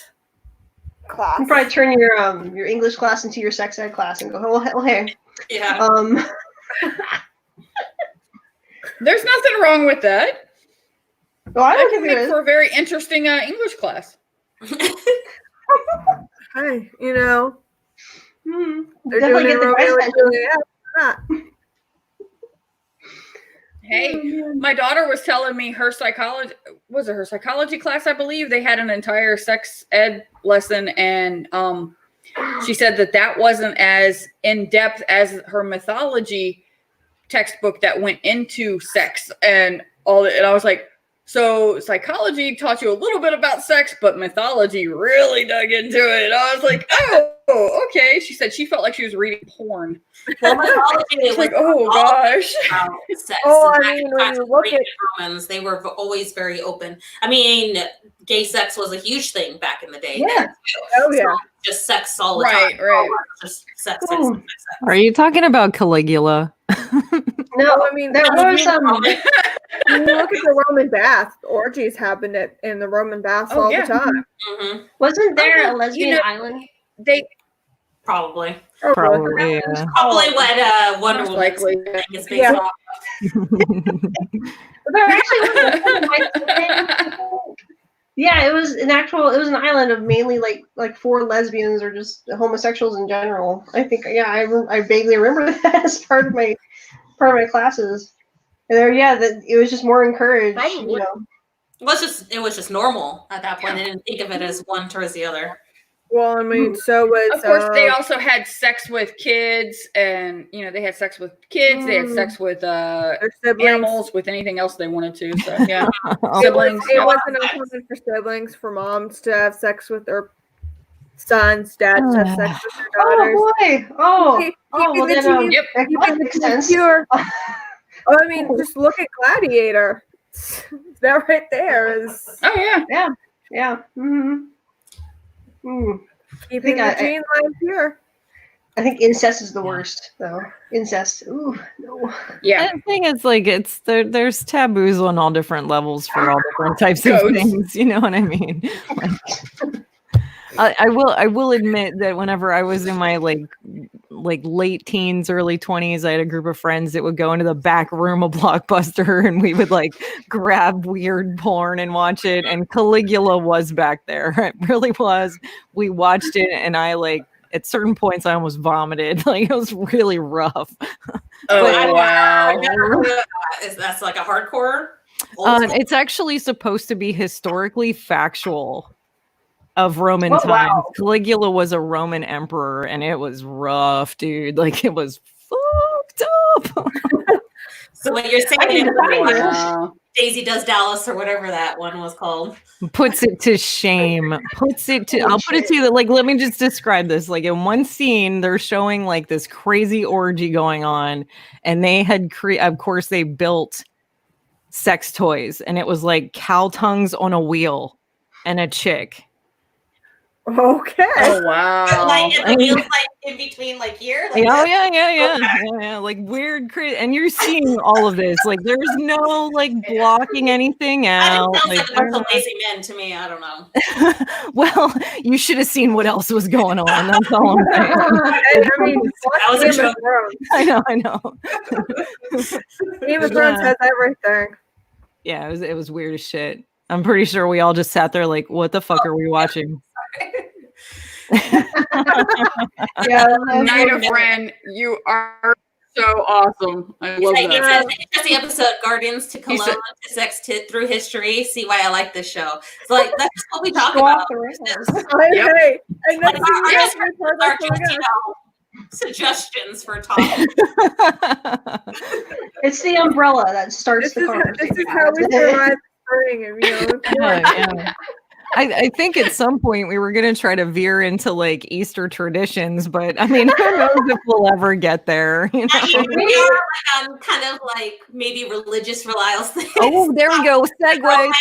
class. You probably turn your English class into your sex ed class and go, oh hey. Yeah. There's nothing wrong with that. Well, I I don't can think there make is. for a very interesting English class. Hey, you know, they're Definitely doing get the Romeo guys' and attention. Juliet. Why not? Hey, my daughter was telling me her psychology class, I believe. They had an entire sex ed lesson, and she said that wasn't as in depth as her mythology textbook that went into sex and all that. And I was like, so psychology taught you a little bit about sex, but mythology really dug into it. And I was like, oh, okay. She said she felt like she was reading porn. Well, mythology was Like, oh gosh. about sex. Oh, And I mean, back when in you look Greek at Romans, they were always very open. I mean, gay sex was a huge thing back in the day. Yeah. then, too. Oh, yeah. So, just sex all the Right, time. right. Just sex. Ooh. Are you talking about Caligula? No, I mean, there was some. when you look at the Roman bath, orgies happened in the Roman baths all yeah. the time. Mm-hmm. Wasn't there well, a lesbian you know- island? They Probably. Oh, Probably. Yeah. Probably what Wonder Most Woman likely. is based Yeah. off. There actually was. Yeah, it was an island of mainly like 4 lesbians or just homosexuals in general. I think, yeah, I vaguely remember that as part of my classes. And there, yeah, that it was just more encouraged. Probably. You know. It was just normal at that point. They didn't think of it as one towards the other. Well, I mean, so was Of course, they also had sex with kids, and they had sex with kids. They had sex with their siblings. animals, with anything else they wanted to. So yeah, Oh, siblings. It yeah. wasn't uncommon for siblings, for moms to have sex with their sons, dads to have sex with their daughters. Oh boy! Oh, well Keeping the then, team- Yep. that makes sense. pure. Oh, I mean, just look at Gladiator. That right there is Oh yeah. Yeah. Mm-hmm. keeping the gene line pure. I think incest is the worst, though. Incest. Ooh, no. Yeah. And the thing is, like, there's taboos on all different levels for all different types of Codes. things. You know what I mean? Like, I will admit that whenever I was in my like late teens, early 20s, I had a group of friends that would go into the back room of Blockbuster and we would like grab weird porn and watch it. And Caligula was back there. It really was. We watched it, and I like at certain points I almost vomited. Like it was really rough. Oh wow. That's like a hardcore. It's actually supposed to be historically factual of Roman times. Wow. Caligula was a Roman emperor, and it was rough, dude. Like it was fucked up. So what you're saying is Wow. Daisy Does Dallas or whatever that one was called. Puts it to shame. I'll put it to you that, like, let me just describe this. Like in one scene, they're showing like this crazy orgy going on, and they had of course they built sex toys, and it was like cow tongues on a wheel and a chick. Okay. Oh wow. Like in the wheels, like in between, like here. Like Yeah. Like weird, crazy, and you're seeing all of this. Like there's no like blocking anything out. That sounds like a bunch they're of lazy men to me. I don't know. not- Well, you should have seen what else was going on. That's all I'm saying. I mean, That was a Game of joke. Thrones. I know. Game of Thrones has everything. Yeah, it was weird as shit. I'm pretty sure we all just sat there like, what the fuck are we watching? Yeah. Nina, friend, you are so awesome. I love It's that. just the episode Guardians to He Cologne said- to Sex through history. See why I like this show. It's like that's just what we talk Go off about. the rails. Yep. Hey, and Like, that's our that's are just, suggestions for topics. It's the umbrella that starts this the is conversation. how we survive spring, and Yeah. I think at some point we were going to try to veer into like Easter traditions, but I mean, who knows if we'll ever get there? You know? We are like kind of like maybe religious reliance things. Oh, there we go. Segue.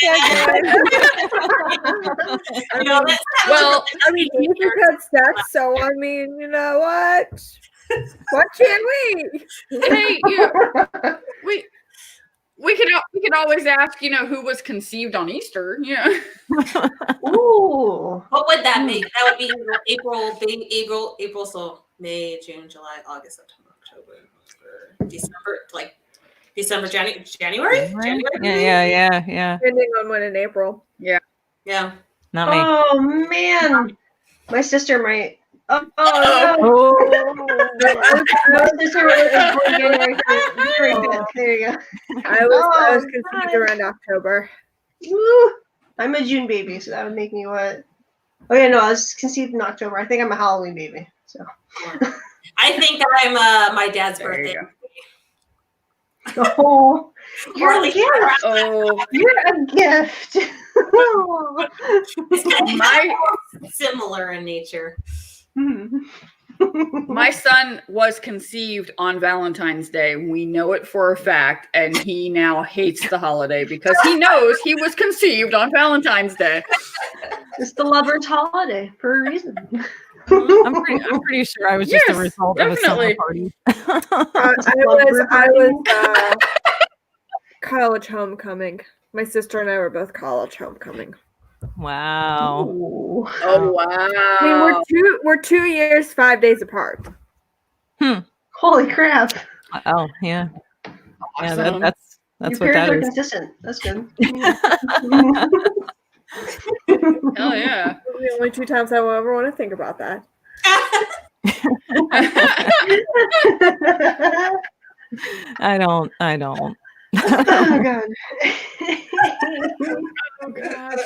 You know, that's Well, I mean, Jesus had sex, so I mean, you know what? What can we? Hey, yeah, we could always ask, you know, who was conceived on Easter. Yeah. Ooh. what would that make? That would be April, so May, June, July, August, September, October, November, December, like December, January? Yeah. Depending on when in April. Yeah. Not me. Oh man, my sister might. Oh no. Oh. My sister was born January 5th. There you go. I was conceived around October. Woo. I'm a June baby, so that would make me what? Oh yeah, no, I was conceived in October. I think I'm a Halloween baby. So. I think that I'm my dad's There you birthday. go. Oh, you're a Like, gift. Oh, You're a gift. It's kind of my similar in nature. my son was conceived on Valentine's Day. We know it for a fact, and he now hates the holiday because he knows he was conceived on Valentine's Day. It's the lover's holiday for a reason. I'm pretty sure I was just a Yes, result of a summer definitely. party. I was college homecoming. My sister and I were both college homecoming. Wow. Ooh. Oh wow! I mean, we're 2 years, 5 days apart. Holy crap. Oh, yeah. Yeah, Awesome. that's Your what that parents are is. consistent. That's good. Hell yeah! The only 2 times I will ever want to think about that. I don't. Oh god. Oh god,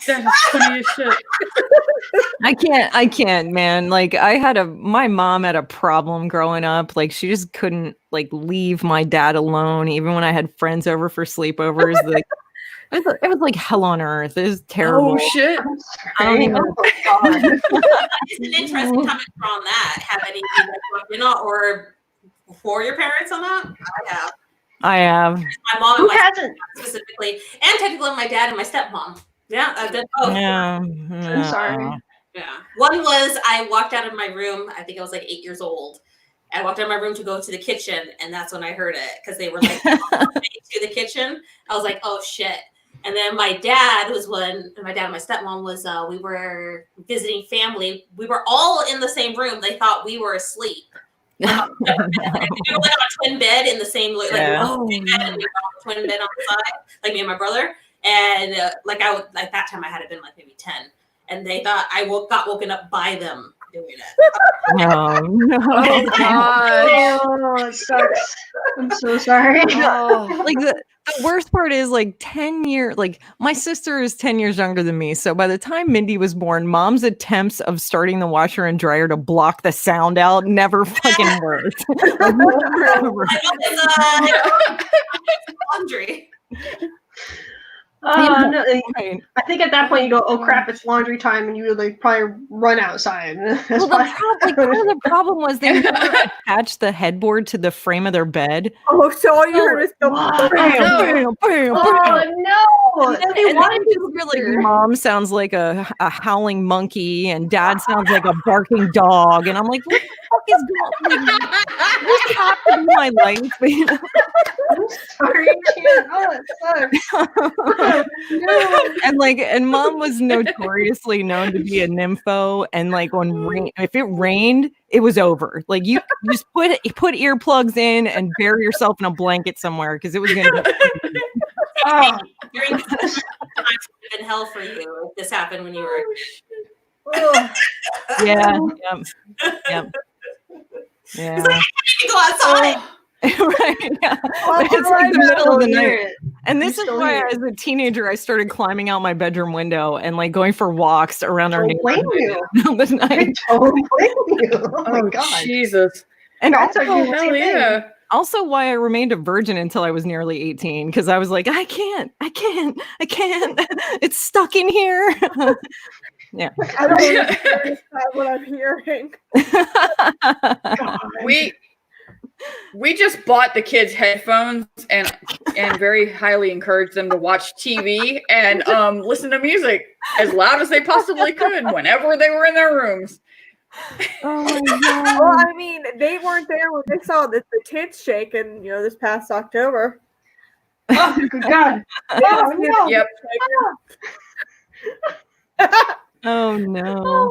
that is funny as shit. I can't, man. Like my mom had a problem growing up. Like she just couldn't like leave my dad alone, even when I had friends over for sleepovers. Like it was like hell on earth. It was terrible. Oh shit! I don't even. Oh my god. It's an interesting comment on that. Have any of you guys talked in or for your parents on that? I have. My mom Who and my hasn't? specifically, and technically my dad and my stepmom. Yeah, I did both. Yeah. I'm sorry. Yeah. One was I walked out of my room. I think I was like 8 years old. I walked out of my room to go to the kitchen, and that's when I heard it because they were like to the kitchen. I was like, oh shit. And then my dad and my stepmom was, we were visiting family. We were all in the same room. They thought we were asleep. We were like on a twin bed in the same, like, bed, and we were on a twin bed on the side, like me and my brother. And like that time I had been like maybe 10. And they thought I got woken up by them doing it. No. Oh god. Oh, it sucks. I'm so sorry. Like the worst part is like 10 years, like my sister is 10 years younger than me. So by the time Mindy was born, mom's attempts of starting the washer and dryer to block the sound out never fucking worked. Like, never. It's laundry. No, I think at that point you go, oh crap, it's laundry time, and you would like probably run outside. Well, part of the problem was they never attached the headboard to the frame of their bed. Oh, so all you heard was the Oh no! And then you hear, like, mom sounds like a howling monkey, and dad sounds like a barking dog, and I'm like, what the fuck is going on? This has to be my life. I'm sorry, Jan. Oh, it sucks. And mom was notoriously known to be a nympho, and like if it rained, it was over. Like you just put earplugs in and bury yourself in a blanket somewhere because it was gonna be During this time, it's been hell for you if this happened when you were yeah. He's like, I need to go outside. Right, yeah. It's like the middle of the night. And this is why, as a teenager, I started climbing out my bedroom window and like going for walks around our neighborhood in the night. Oh my god, Jesus! And also why I remained a virgin until I was nearly 18, because I was like, I can't. It's stuck in here. Yeah. I don't understand what I'm hearing. We just bought the kids headphones and very highly encouraged them to watch TV and listen to music as loud as they possibly could whenever they were in their rooms. Oh my god! Well, I mean, they weren't there when they saw the tits shaking, this past October. Oh good god! Oh no! Yep. Oh no!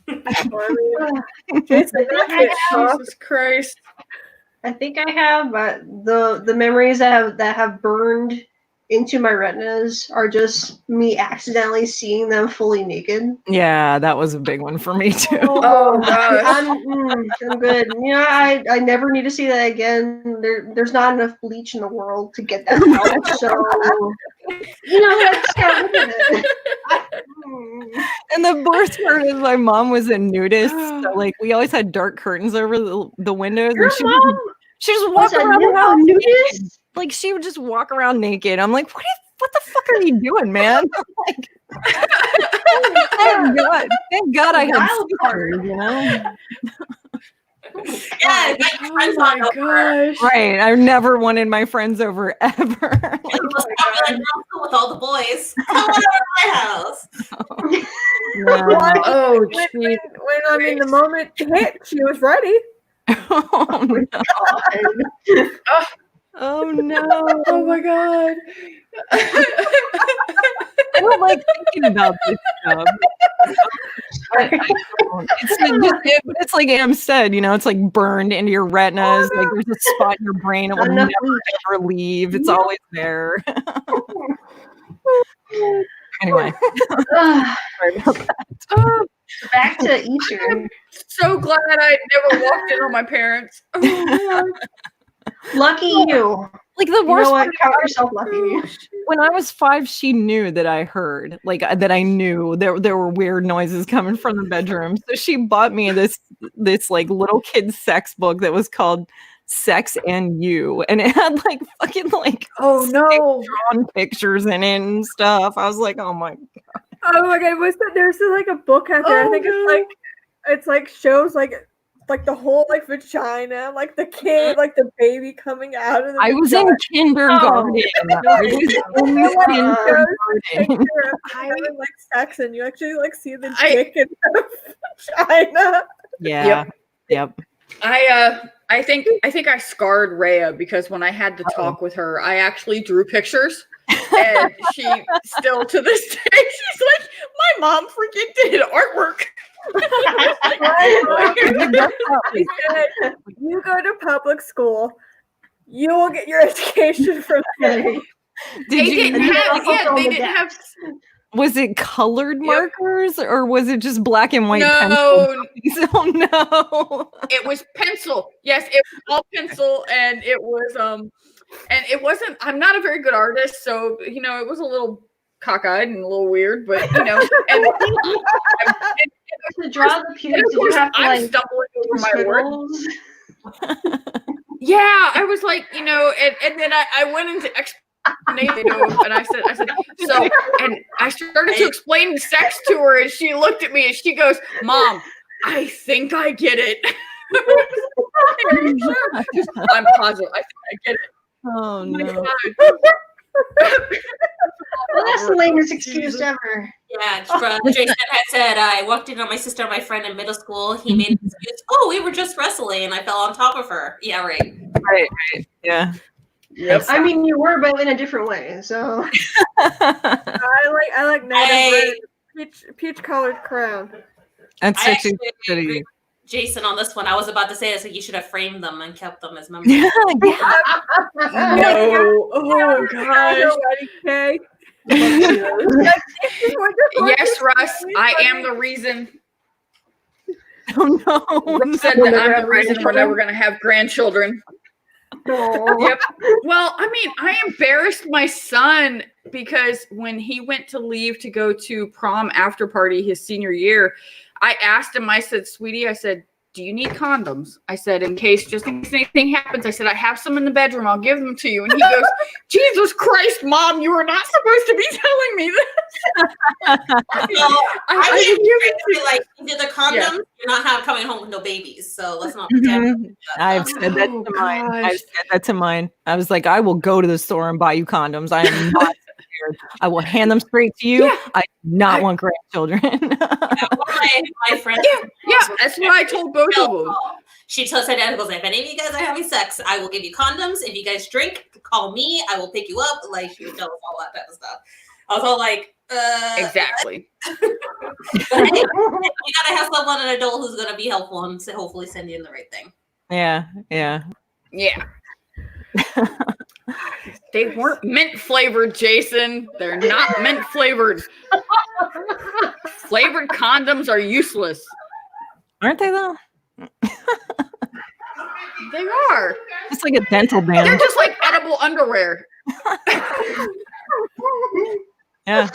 Oh no! Jesus Christ! I think I have, but the memories that have burned into my retinas are just me accidentally seeing them fully naked. Yeah, that was a big one for me too. Oh gosh. I'm good. I never need to see that again. There's not enough bleach in the world to get that out. So I just got rid of it. And the worst part is my mom was a nudist, so like we always had dark curtains over the windows. Your and mom she just walk around the house naked. Like she would just walk around naked. I'm like, what the fuck are you doing, man? Like, thank God I had sisters, Yeah, Oh my gosh! Right, I never wanted my friends over ever. With all the boys. Come on over to my house. Oh, when I mean the moment hit, she was ready. Oh no! Oh no! Oh my god! I don't like thinking about this stuff. I don't. It's like Am said, it's like burned into your retinas. Like there's a spot in your brain it will never ever leave. It's always there. Anyway, sorry about that. Back to Easter. So glad I never walked in on my parents. Oh, Lucky you. Like the worst. You know what? Count yourself lucky. When I was 5, she knew that I heard, like that I knew there were weird noises coming from the bedroom. So she bought me this like little kid's sex book that was called Sex and You, and it had like fucking like drawn pictures in it and stuff. I was like, oh my god. Oh my god, there's like a book out there. I think it's like shows like like the whole like vagina, like the kid, like the baby coming out of the I was in vagina. kindergarten. I was in kindergarten. Picture of having like sex, and you actually like see the dick in the vagina. Yeah. Yep. I think I scarred Rhea because when I had to talk with her, I actually drew pictures, and she still to this day she's like, my mom freaking did artwork. You go to public school, you will get your education from there. They didn't have. Was it colored markers or was it just black and white? No. Pencil? Oh no. It was pencil. Yes, it was all pencil, and it was and it wasn't. I'm not a very good artist, so it was a little cockeyed and a little weird, but and to draw the pubes, you have to I'm like stumbling over my words. squiggles. Yeah, I was like, and then I went into explanation, and I said, so, and I started to explain sex to her, and she looked at me and she goes, Mom, I think I get it. I'm positive. I think I get it. Oh no. Well, that's the lamest excuse ever. Yeah, Jason had said, I walked in on my sister and my friend in middle school. He made an excuse, oh, we were just wrestling, and I fell on top of her. Yeah, right. Right. Yeah. Yep. I mean, you were, but in a different way. So I like native peach colored crown. That's I such a actually good agree idea. with Jason on this one. I was about to say this, like you should have framed them and kept them as memories. Yeah. No. Oh gosh. Okay. Yes, Russ, I am the reason. Oh no. Russ said that I'm the reason we're never going to have grandchildren. Yep. Well, I mean, I embarrassed my son because when he went to leave to go to prom after party his senior year, I asked him, I said, sweetie, I said, do you need condoms? I said, in case anything happens, I said, I have some in the bedroom. I'll give them to you. And he goes, Jesus Christ, Mom, you were not supposed to be telling me this. I mean, like, did the condoms? You're not coming home with no babies. So let's not pretend. I've said that to mine. I've said that to mine. I was like, I will go to the store and buy you condoms. I am not scared. I will hand them straight to you. Yeah. I do not want grandchildren. My friend. Yeah, that's what I told both of them. She said, if any of you guys are having sex, I will give you condoms. If you guys drink, call me. I will pick you up. Like, she would tell us all that type of stuff. I was all like, exactly. But hey, you gotta have someone, an adult, who's gonna be helpful and hopefully send you in the right thing. Yeah. They weren't mint flavored, Jason. They're not mint flavored. Flavored condoms are useless. Aren't they though? They are. It's like a dental band. They're just like edible underwear. Yeah.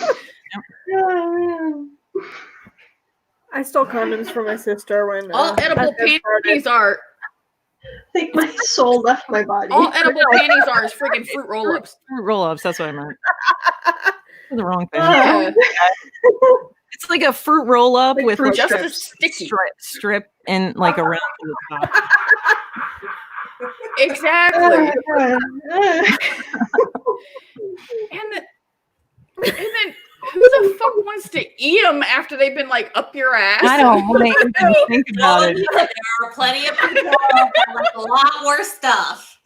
I stole condoms from my sister when all edible panties are. I think my soul left my body. All edible panties are is freaking fruit roll-ups. Fruit roll-ups. That's what I meant. The wrong thing. It's like a fruit roll-up like with fruit just strips. a sticky strip and like around the top. Exactly. And then who the fuck wants to eat them after they've been like up your ass? I don't want to even think about it. There are plenty of people that like a lot worse stuff.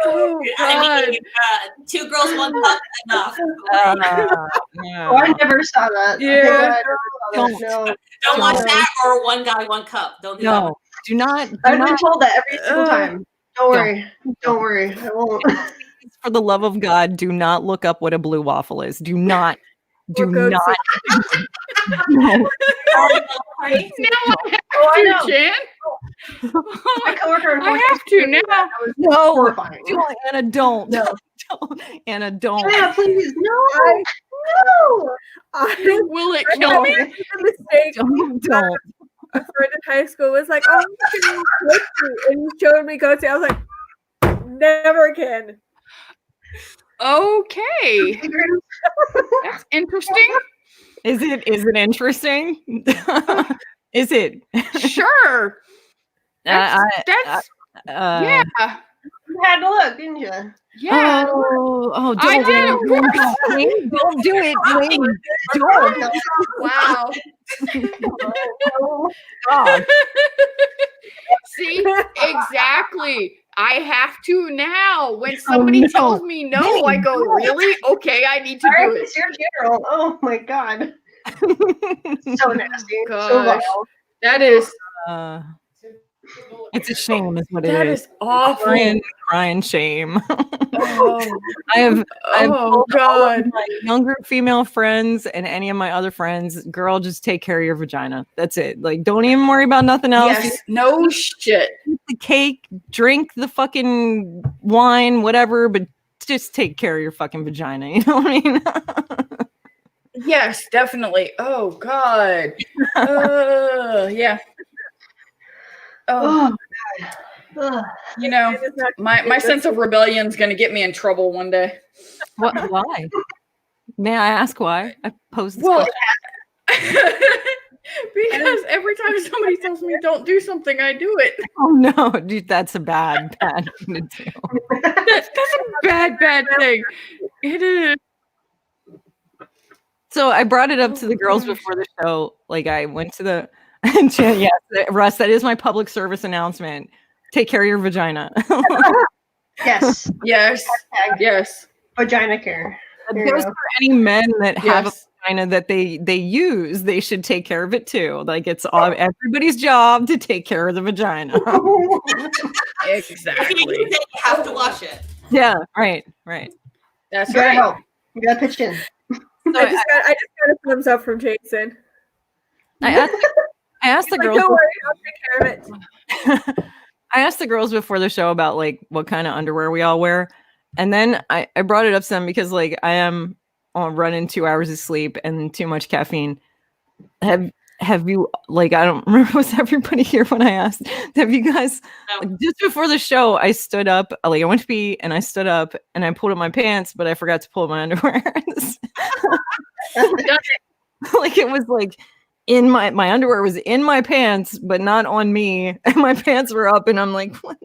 Oh, I mean, 2 girls, 1 cup, enough. Oh, I never saw that. Yeah. Don't watch that, or 1 guy, 1 cup. Don't do that. Do not. I've been told that every single time. Don't worry. I won't. For the love of God, do not look up what a blue waffle is. Do not. Do Or not. Now I have to, Jan. My coworker I have to now. No, horrifying. Anna, don't. No. Anna, don't. Yeah, please, no. Will it kill me? Mistake. Don't. A friend in high school was like, "Oh, and he showed me Goatsy." I was like, "Never again." Okay, that's interesting. Is it interesting? Is it? Sure. That's yeah. You had to look, didn't you? Yeah. Oh, I don't, did, of Wayne, don't do it, Wayne. Don't. Wow. God. See, exactly. I have to now. When somebody no. tells me no, I go, really? Okay, I need to do Alright, it. it's your general. Oh my god. So nasty. So Gosh. vile. That is It's a shame, is what it that is. is awful. Crying shame. Oh, I've oh told all God. of my younger female friends and any of my other friends, girl, just take care of your vagina. That's it. Like, don't even worry about nothing else. Yes, no shit. Eat the cake, drink the fucking wine, whatever, but just take care of your fucking vagina. You know what I mean? Yes, definitely. Oh God. Yeah. Oh, Oh god. Ugh. you know, my sense of rebellion is going to get me in trouble one day. What? Why? May I ask why? I posed this Well, question. because every time somebody tells me don't do something, I do it. Oh no, dude, that's a bad thing to do. That's a bad thing. It is. So I brought it up to the girls before the show. Like I went to the yes, Russ, that is my public service announcement. Take care of your vagina. Yes. Yes. Yes. Vagina care. There It you goes go. for any men that have a Yes. vagina that they use. They should take care of it too. Like it's all everybody's job to take care of the vagina. If you Exactly. use it, you have to wash it. Yeah, right. That's You gotta right. help. You gotta pitch in. So I just got a thumbs up from Jason. I asked the Like, girls. don't worry, I'll take care of it. I asked the girls before the show about like what kind of underwear we all wear. And then I brought it up to them because like I am on running 2 hours of sleep and too much caffeine. Have you like I don't remember, was everybody here when I asked? Have you guys No. like, just before the show I stood up, like I went to pee and I stood up and I pulled up my pants, but I forgot to pull up my underwear. Like it was like in my underwear was in my pants, but not on me. And my pants were up and I'm like, what?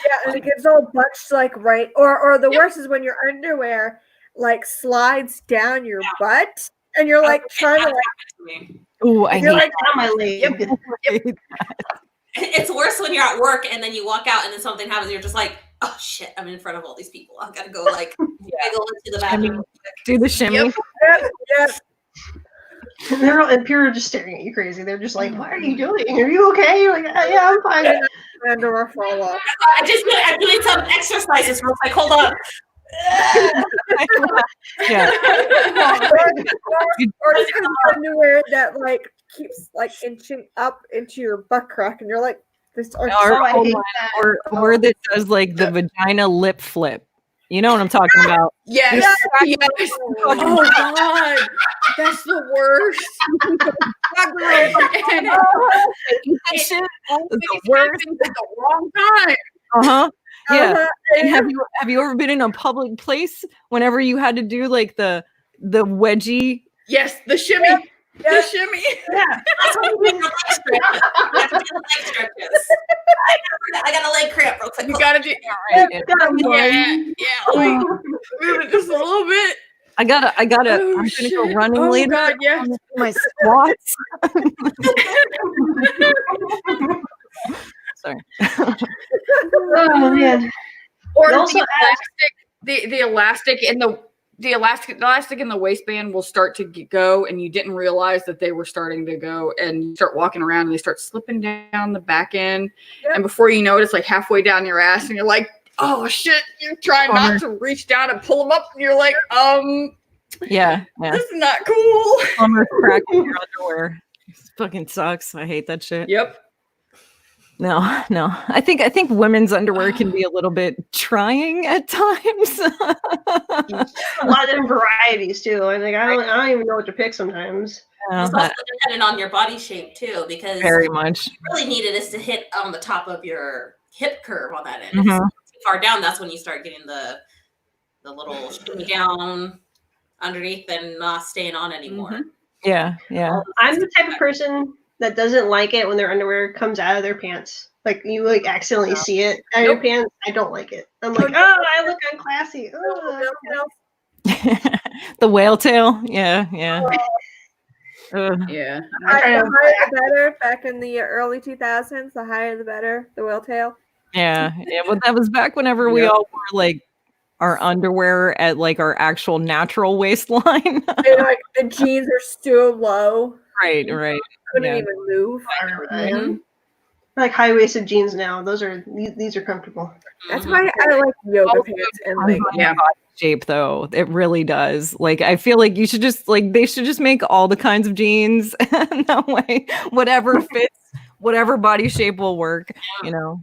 Yeah, and it gets all bunched like right, or the worst is when your underwear like slides down your butt, and you're like trying to like Oh, I you're hate like On my leg. that. It's worse when you're at work and then you walk out and then something happens. You're just like, oh shit, I'm in front of all these people. I've got to go like wiggle into the bathroom. Do the shimmy. Yep. yeah. And people are just staring at you crazy. They're just like, "What are you doing? Are you okay?" You're like, "Yeah, I'm fine." My underwear fall off. I'm doing some exercises real quick. Hold on. Yeah. Or you have underwear that like keeps like inching up into your butt crack, and you're like, "This are Oh, I or, hate that. or that does like the vagina lip flip. You know what I'm talking about? Yes. Yes. Oh God. That's the worst. And That shit always is the worst. happens at the wrong time. Uh-huh. Yeah. And yeah. have you ever been in a public place whenever you had to do like the wedgie? Yes, the shimmy. The shimmy. Yeah. That's what you do the leg stretches. You have to do the leg stretches. I got a leg cramp real quick. You gotta do Right. let me move it just a little bit. I gotta Oh, I'm gonna shit. go running Oh, later. God, yeah. I'm gonna do my squats. Sorry. Oh man. Or It also the elastic in the elastic in the waistband will start to go, and you didn't realize that they were starting to go, and you start walking around and they start slipping down the back end, and before you know it, it's like halfway down your ass, and you're like, oh shit, you're trying not to reach down and pull them up, and you're like, Yeah. this is not cool. Plumber crack in your underwear. It fucking sucks. I hate that shit. Yep. No. I think women's underwear can be a little bit trying at times. a lot of different varieties too. I think I don't even know what to pick sometimes. It's also dependent on your body shape too, because Very much. what you really need it is to hit on the top of your hip curve on that end. Mhm. If it's too far down, that's when you start getting the little shimmy down underneath and not staying on anymore. Yeah, yeah. I'm the type of person that doesn't like it when their underwear comes out of their pants. Like you like accidentally see it out of your pants. I don't like it. I'm like, I look unclassy. The whale tail. Yeah, yeah. Yeah. The higher the better. Back in the early 2000s, the higher the better. The whale tail. Yeah, yeah. Well, that was back whenever we all wore like our underwear at like our actual natural waistline. And like the jeans are still low. Right. Couldn't even move. I remember that. Yeah. I like high waisted jeans now. These are comfortable. That's why I like yoga pants and like body shape though. It really does. Like I feel like you should just like they should just make all the kinds of jeans and that way whatever fits, whatever body shape will work, you know.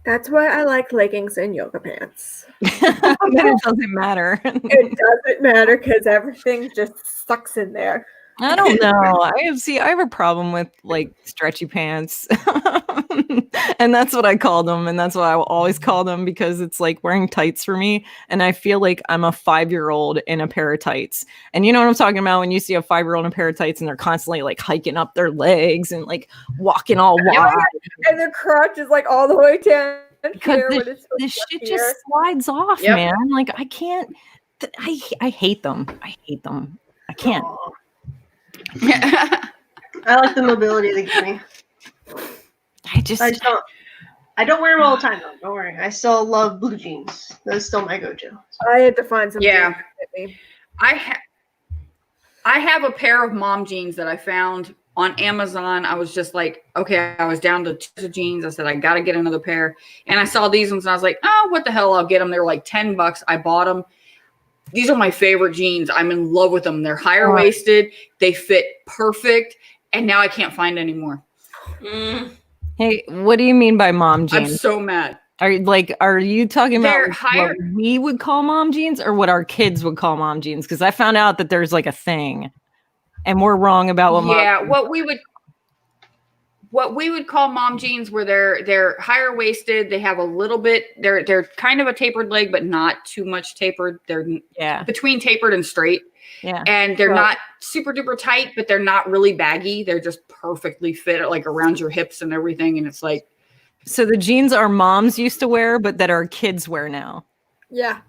That's why I like leggings and yoga pants. It doesn't matter. It doesn't matter because everything just sucks in there. I don't know. I have a problem with like stretchy pants. And that's what I call them. And that's what I will always call them because it's like wearing tights for me. And I feel like I'm a 5-year-old in a pair of tights. And you know what I'm talking about when you see a 5-year-old in a pair of tights and they're constantly like hiking up their legs and like walking all wide. And their crotch is like all the way down. Because this shit just slides off, man. Like I can't. I hate them. I hate them. I can't. I like the mobility they give me. I just don't. I don't wear them all the time though. Don't worry. I still love blue jeans. That's still my go-to. I had to find some. Yeah. I have a pair of mom jeans that I found on Amazon. I was just like, okay, I was down to 2 jeans. I said, I got to get another pair. And I saw these ones and I was like, oh, what the hell? I'll get them. They're like $10. I bought them. These are my favorite jeans. I'm in love with them. They're higher waisted. They fit perfect. And now I can't find any more. Hey, what do you mean by mom jeans? I'm so mad. Are you talking about higher, what we would call mom jeans or what our kids would call mom jeans? Because I found out that there's like a thing. And we're wrong about what what we would call mom jeans where they're higher waisted. They have a little bit, they're kind of a tapered leg, but not too much tapered. They're between tapered and straight. Yeah. And they're not super duper tight, but they're not really baggy. They're just perfectly fit like around your hips and everything. And it's like, so the jeans our moms used to wear, but that our kids wear now. Yeah.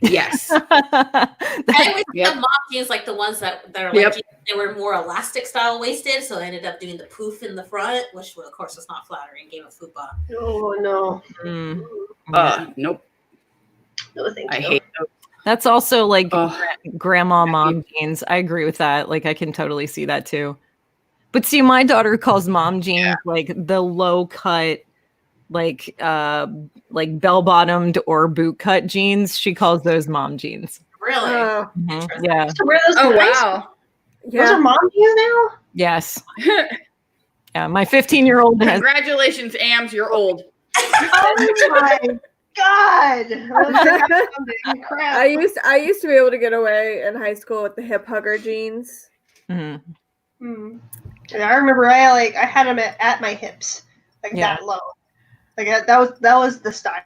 Yes. I always the mom jeans like the ones that are like they were more elastic style waisted, so I ended up doing the poof in the front, which of course was not flattering. Gave a fupa. Oh no. Nope. No, thank you. I hate those. That's also like grandma mom jeans. I agree with that. Like I can totally see that too. But see, my daughter calls mom jeans like the low cut, like bell bottomed or boot cut jeans. She calls those mom jeans. Really? Mm-hmm. Yeah. So wear those wow. Yeah. Those are mom jeans now? Yes. Yeah. My 15-year-old has. Congratulations, Ams. You're old. Oh my God. I used to be able to get away in high school with the hip hugger jeans. Mm-hmm. And I remember I had them at my hips, like that low. Like that was the style.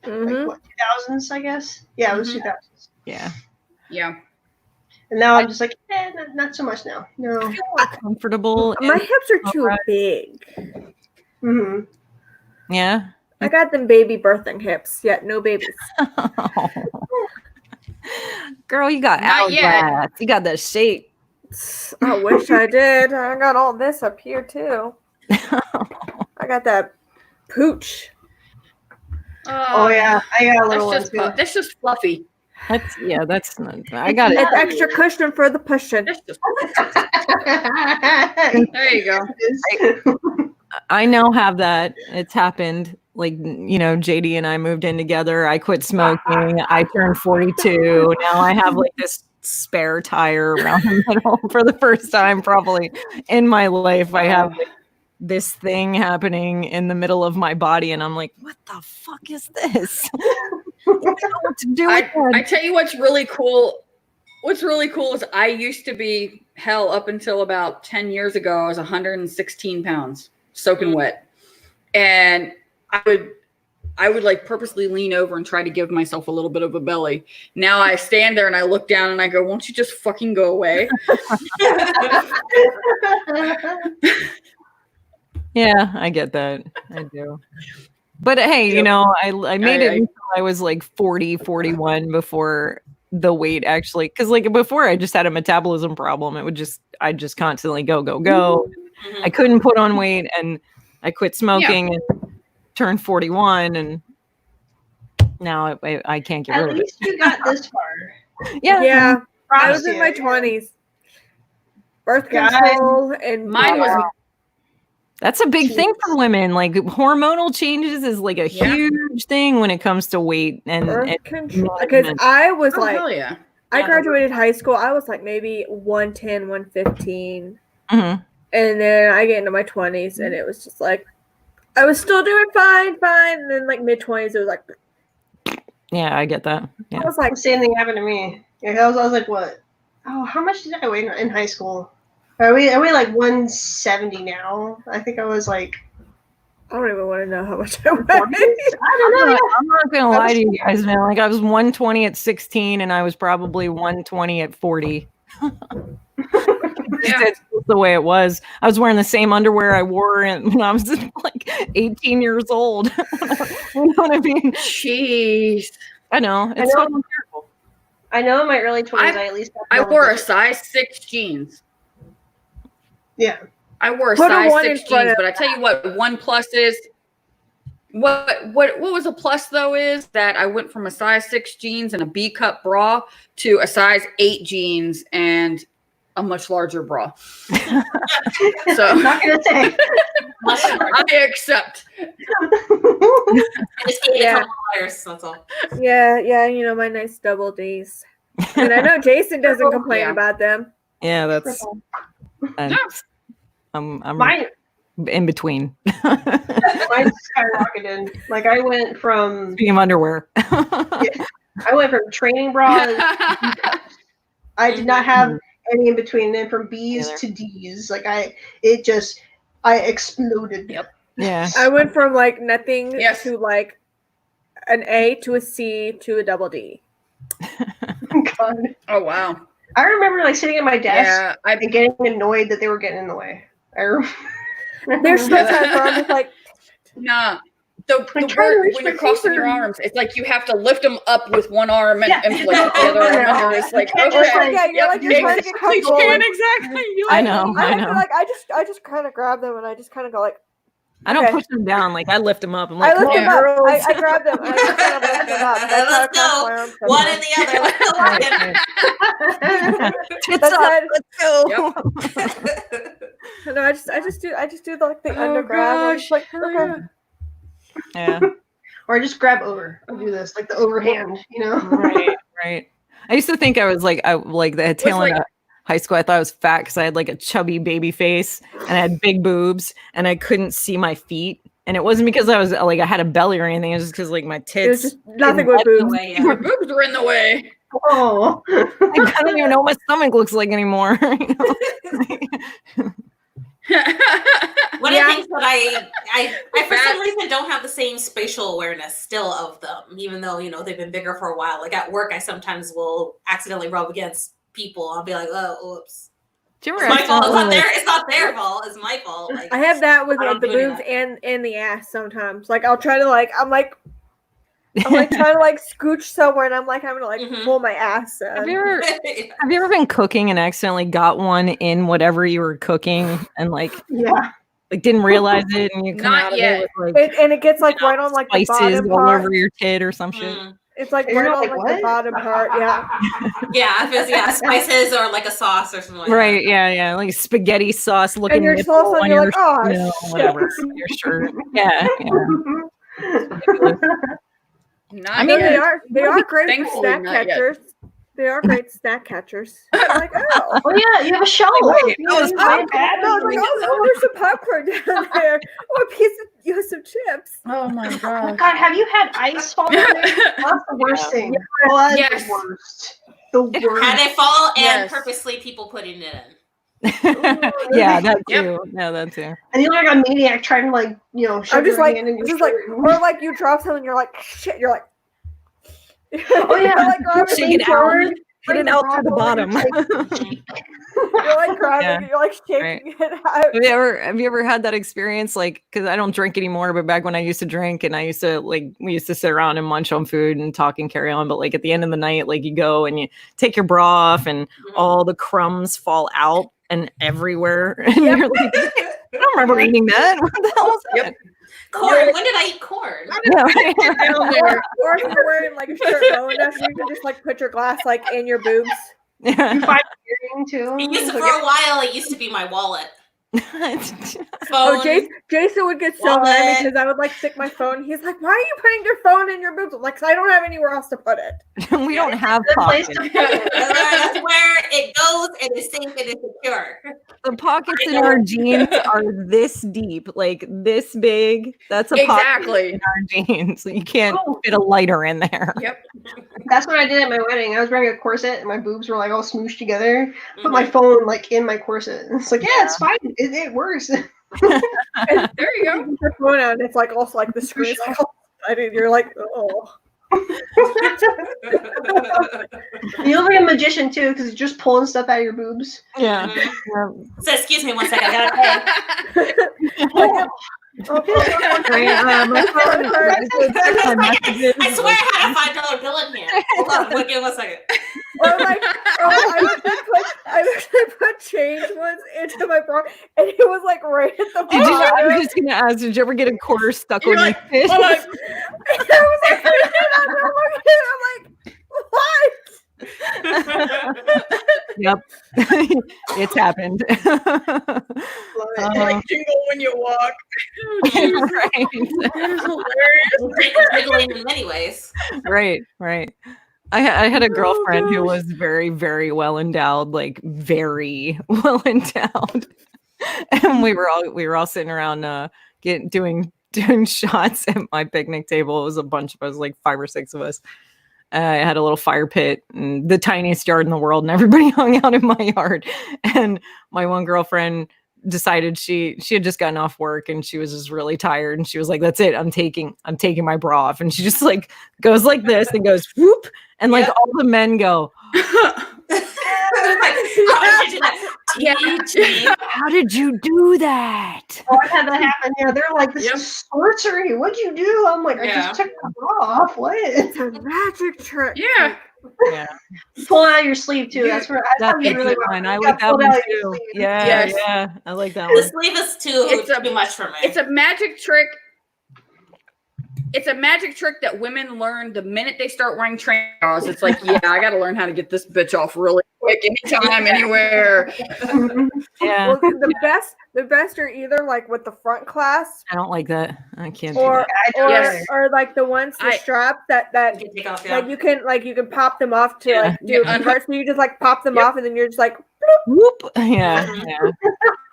Like what, 2000s, I guess? Yeah, it was 2000s. Yeah. Yeah. And now I'm just like, not so much now. No. I feel more comfortable. My hips are too big. Mm-hmm. Yeah. I got them baby birthing hips, yet no babies. Girl, you got hourglass. You got the shape. I wish I did. I got all this up here too. I got that pooch. Oh yeah, I got a little one too. That's just fluffy. That's not, I got it. It's extra cushion for the pushing. There you go. I now have that. It's happened. Like, JD and I moved in together. I quit smoking. I turned 42. Now I have like this spare tire around the middle for the first time probably in my life. I have like, this thing happening in the middle of my body and I'm like, what the fuck is this? I don't know what to do with it. I tell you what's really cool. What's really cool is I used to be up until about 10 years ago. I was 116 pounds, soaking wet. And I would like purposely lean over and try to give myself a little bit of a belly. Now I stand there and I look down and I go, won't you just fucking go away? Yeah, I get that. I do. But hey, you know, I made it until I was like 40, 41 before the weight actually, because like before I just had a metabolism problem. I'd just constantly go. Mm-hmm. I couldn't put on weight, and I quit smoking and turned 41, and now I can't get rid of it. At least you got this far. Yeah. I was Props in to my you. 20s. Birth Guys. control and Mine was That's a big thing for women. Like hormonal changes is like a huge thing when it comes to weight and birth control. Because I was like, hell yeah. I graduated high school. I was like maybe 110, 115. Mhm. And then I get into my 20s and it was just like, I was still doing fine. And then like mid 20s, it was like, Yeah, I get that. Yeah. I was like, The same thing happened to me. Yeah, I was like, what? Oh, how much did I weigh in high school? I weigh like 170 now. I think I was like, I don't even want to know how much I weigh. I don't know. I'm not gonna lie to you guys, man. Like I was 120 at 16, and I was probably 120 at 40. That's the way it was. I was wearing the same underwear I wore when I was like 18 years old. You know what I mean? Jeez. I know. It's so terrible. I know in my early 20s, I at least I wore a size 6 jeans. Yeah. I wore a Put a size one 6 in front jeans, of but I tell you what, one plus is what was a plus though is that I went from a size 6 jeans and a B cup bra to a size 8 jeans and a much larger bra. So I'm not gonna say. I accept. Yeah. That's all. Yeah, you know, my nice double Ds. And I know Jason doesn't complain Yeah. about them. Yeah, that's. I'm Mine in between. Mine skyrocketed. Like I went from Speaking of underwear. I went from training bras. I did not have any in between. Then from B's to D's, like I exploded. Yep. Yeah. I went from like nothing Yes. to like an A to a C to a double D. God. Oh wow. I remember like sitting at my desk Yeah, and getting annoyed that they were getting in the way. There's sometimes where I'm just like, nah. The trying to part reach when my you're crossing your finger. arms, it's like you have to lift them up with one arm and, Yeah. and like the other arm under. It's like You can't okay, just, like, yeah, you're like, you're trying to get exactly, comfortable. Jan, Like, exactly. You're I like, know. I have to like, I just kind of grab them and I just kind of go like, I don't okay. push them down. Like I lift them up. I'm I like, lift come them on, up. girls. I grab them and I just kind of lift them up. That's how I Let's cross go. my arms One sometimes. and the other. Tits That's up. how Let's go. no, I just do like the oh under grab. I'm gosh, just like, hell okay. Yeah. or I just grab over. I'll do this, like the overhand, you know? Right. I used to think I was like, the tail end of high school. I thought I was fat because I had like a chubby baby face and I had big boobs and I couldn't see my feet. And it wasn't because I was like I had a belly or anything. It was just because like my tits. It was just nothing but boobs. your boobs were in the way. Oh. I don't even know what my stomach looks like anymore. You know? One of the things that I for some reason don't have the same spatial awareness still of them, even though, you know, they've been bigger for a while. Like at work, I sometimes will accidentally rub against people. I'll be like, oh, oops. Do you It's ever my fault. accidentally, It's not their fault. It's my fault. Like, I have that with I like don't the do any of boobs and the ass sometimes. Like I'll try to like I'm like trying to like scooch somewhere and I'm gonna like pull my ass. Have you ever been cooking and accidentally got one in whatever you were cooking and like didn't realize it and you come Not out yet. of it with like and it gets like right on like the spices bottom all part. over your tit or some shit. It's like You're right on like, like what? the bottom part. Yeah. Yeah, spices or like a sauce or something like that. Right, yeah, like spaghetti sauce looking And you're nipple also on you're your like, oh, you know, shit. whatever your shirt. Yeah. Not I mean, yet. they are great Thankfully, snack not yet. catchers. They are great snack catchers. I'm like, oh. Oh yeah, you have a shelf. Wait, You that was know, fun. bad. No, like, oh, there's some popcorn down there. Oh, a piece of some chips. Oh my Oh god. God, have you had ice fall in there? That's the worst thing. Oh, that's Yes. the worst. The worst. Had it fall and Yes. purposely people putting it in. Yeah, that too. Yeah, that too. And you're like a maniac trying to like, shove I'm just your like, hand in your just like, shirt. or like you drop something, you're like, shit, you're like, Oh yeah, you're like grabbing Shake it the out. forward, Get it out to the bottom. you're like grabbing, Yeah. you're like shaking it out. Have you ever had that experience? Like, because I don't drink anymore, but back when I used to drink and I used to we used to sit around and munch on food and talk and carry on. But like at the end of the night, like you go and you take your bra off and all the crumbs fall out and everywhere. And you're like, I don't remember eating that. What the hell was that? Corn. When did I eat corn? Yeah, right. Or if you're wearing like a shirt low enough, you can just like put your glass like in your boobs. You find earring too. It used to, for a while, it used to be my wallet. Oh, Phone. Jason would get so mad because I would like stick my phone. He's like, "Why are you putting your phone in your boobs?" I'm like, "'Cause I don't have anywhere else to put it." We don't have Good place pockets. to put it. That's where it goes and is safe and is secure. The pockets in our jeans are this deep, like this big. That's a pocket Exactly. in our jeans. So you can't fit a lighter in there. Yep. That's what I did at my wedding. I was wearing a corset and my boobs were like all smooshed together. Put my phone like in my corset. And it's like, yeah, it's fine. It works. And there you go. Your phone out, and it's like also like the screen. Like, you're like, oh. You look like a magician too, because you're just pulling stuff out of your boobs. Yeah. So excuse me 1 second. I gotta pay. My phone my messages. I swear I had a $5 bill in here. Hold on, give me 1 second. Or like, I actually put change once into my bra, and it was like right at the Did you? I bottom. was just gonna ask. Did you ever get a quarter stuck on You're your like, fist? I'm like, And I was like, I'm like, what? Yep, it's happened. like jingle when you walk. Right, Jiggling in many ways. right. I had a girlfriend who was very, very well endowed, like very well endowed, and we were all sitting around doing shots at my picnic table. It was a bunch of us, like 5 or 6 of us. I had a little fire pit and the tiniest yard in the world, and everybody hung out in my yard. And my one girlfriend decided she had just gotten off work and she was just really tired, and she was like, "That's it, I'm taking my bra off." And she just like goes like this and goes whoop, and like all the men go, "How did you do that?" Oh, I had that happen. Yeah, they're like, "This is sorcery. What'd you do?" I'm like, "I just took my bra off." What? It's a magic trick. Yeah. Yeah, Pull it out of your sleeve too. That's where that's you really fine. I want. like that Pull it one out of your too. sleeve. Yeah, Yes. yeah, I like that The one. sleeve is too much for me. It's a magic trick. It's a magic trick that women learn the minute they start wearing train bras. It's like, yeah, I got to learn how to get this bitch off really quick, anytime, anywhere. Yeah, Well, the best are either like with the front clasp, I don't like that. I can't do or that. or like the ones the straps that You can take off, like you can pop them off to like do a convert. So you just like pop them off, and then you're just like Whoop. Yeah.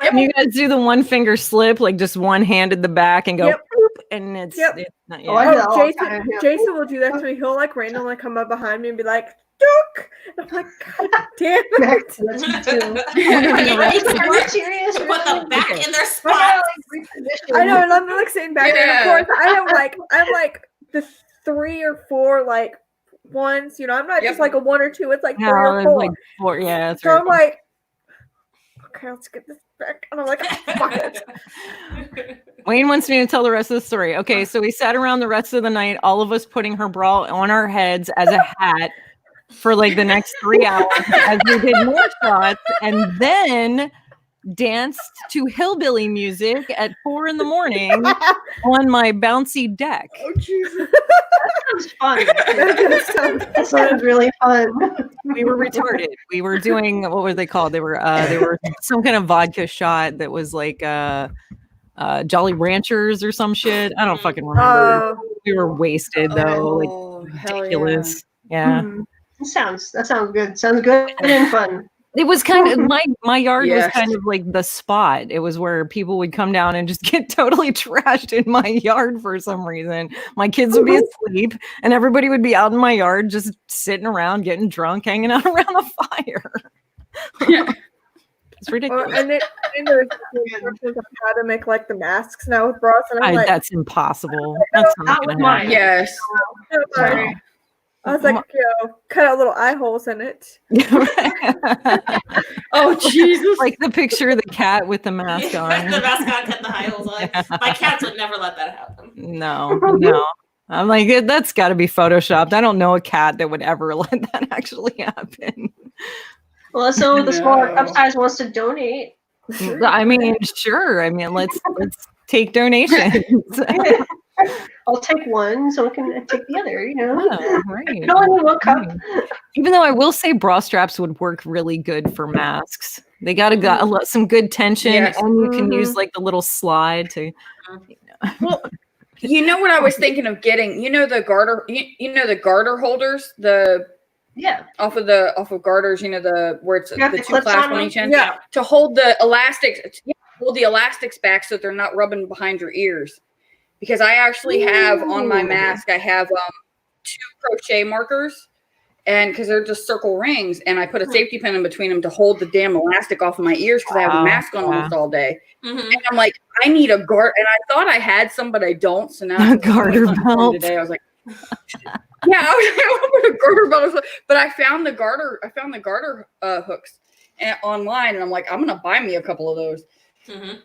And you guys do the one finger slip, like just one hand in the back and go whoop, and it's not, Oh, I do that all the Jason, time, yeah. Jason will do that to me. He'll like randomly come up behind me and be like, "Duck!" And I'm like, "God damn it!" That's me too. Are you serious? Put the back in their spot. I know, and I'm like sitting back there. And of course, I have like the 3 or 4 like ones. You know, I'm not just like a 1 or 2. It's like 3 or 4. Like 4. Yeah, that's so right. I'm like, okay, let's get this back. And I'm like, oh, fuck it. Wayne wants me to tell the rest of the story. Okay, so we sat around the rest of the night, all of us putting her bra on our heads as a hat for like the next 3 hours as we did more shots, and then danced to hillbilly music at 4 a.m. on my bouncy deck. Oh, Jesus. That sounds fun. That sounds really fun. We were retarded. We were doing, what were they called? They were some kind of vodka shot that was like Jolly Ranchers or some shit. I don't fucking remember. We were wasted though, like ridiculous. Yeah. Mm-hmm. That sounds good. Sounds good and fun. It was kind of my yard was Yes. kind of like the spot. It was where people would come down and just get totally trashed in my yard for some reason. My kids would be asleep and everybody would be out in my yard just sitting around, getting drunk, hanging out around the fire. It's ridiculous. And there's instructions of how to make like the masks now with bras, and I'm like, That's impossible. That's not That was gonna mine. happen. Yes. sorry. I was like, cut out little eye holes in it. Oh Jesus! Like the picture of the cat with the mask The on. mascot cut the high holes on. My cats would never let that happen. No. I'm like, that's got to be photoshopped. I don't know a cat that would ever let that actually happen. Well, so the smaller cup size wants to donate. I mean, sure. I mean, let's take donations. I'll take one, so I can take the other. You know, Yeah, right. no one need one cup. Even though I will say bra straps would work really good for masks. They got some good tension, Yes. and you can use like the little slide to. Well, you know what I was thinking of getting? You know the garter. You know the garter holders. Off of garters. You know where it's the two clips clasps on each them? end. Yeah. To hold the elastics. Hold the elastics back so they're not rubbing behind your ears. Because I actually have on my mask, I have 2 crochet markers, and because they're just circle rings, and I put a safety pin in between them to hold the damn elastic off of my ears because I have a mask on almost all day. Mm-hmm. And I'm like, I need a garter, and I thought I had some, but I don't. So now A garter belt. today, I was like, yeah, I was put a garter belt, but I found the garter hooks online, and I'm like, I'm gonna buy me a couple of those. Mm-hmm.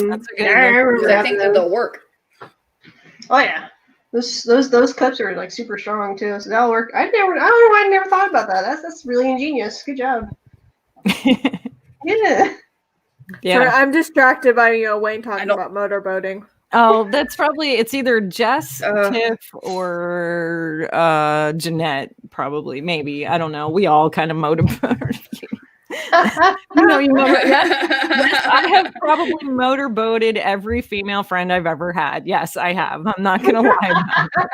That's a good I think that they'll work. Oh yeah, those clips are like super strong too, so that'll work. I don't know why I never thought about that. That's really ingenious. Good job. Yeah. Sorry, I'm distracted by Wayne talking about motorboating. Oh, that's probably it's either Jess, Tiff, or Jeanette. Probably, maybe I don't know. We all kind of motorboat. You motor. Yes, I have probably motorboated every female friend I've ever had. Yes, I have. I'm not gonna lie about it.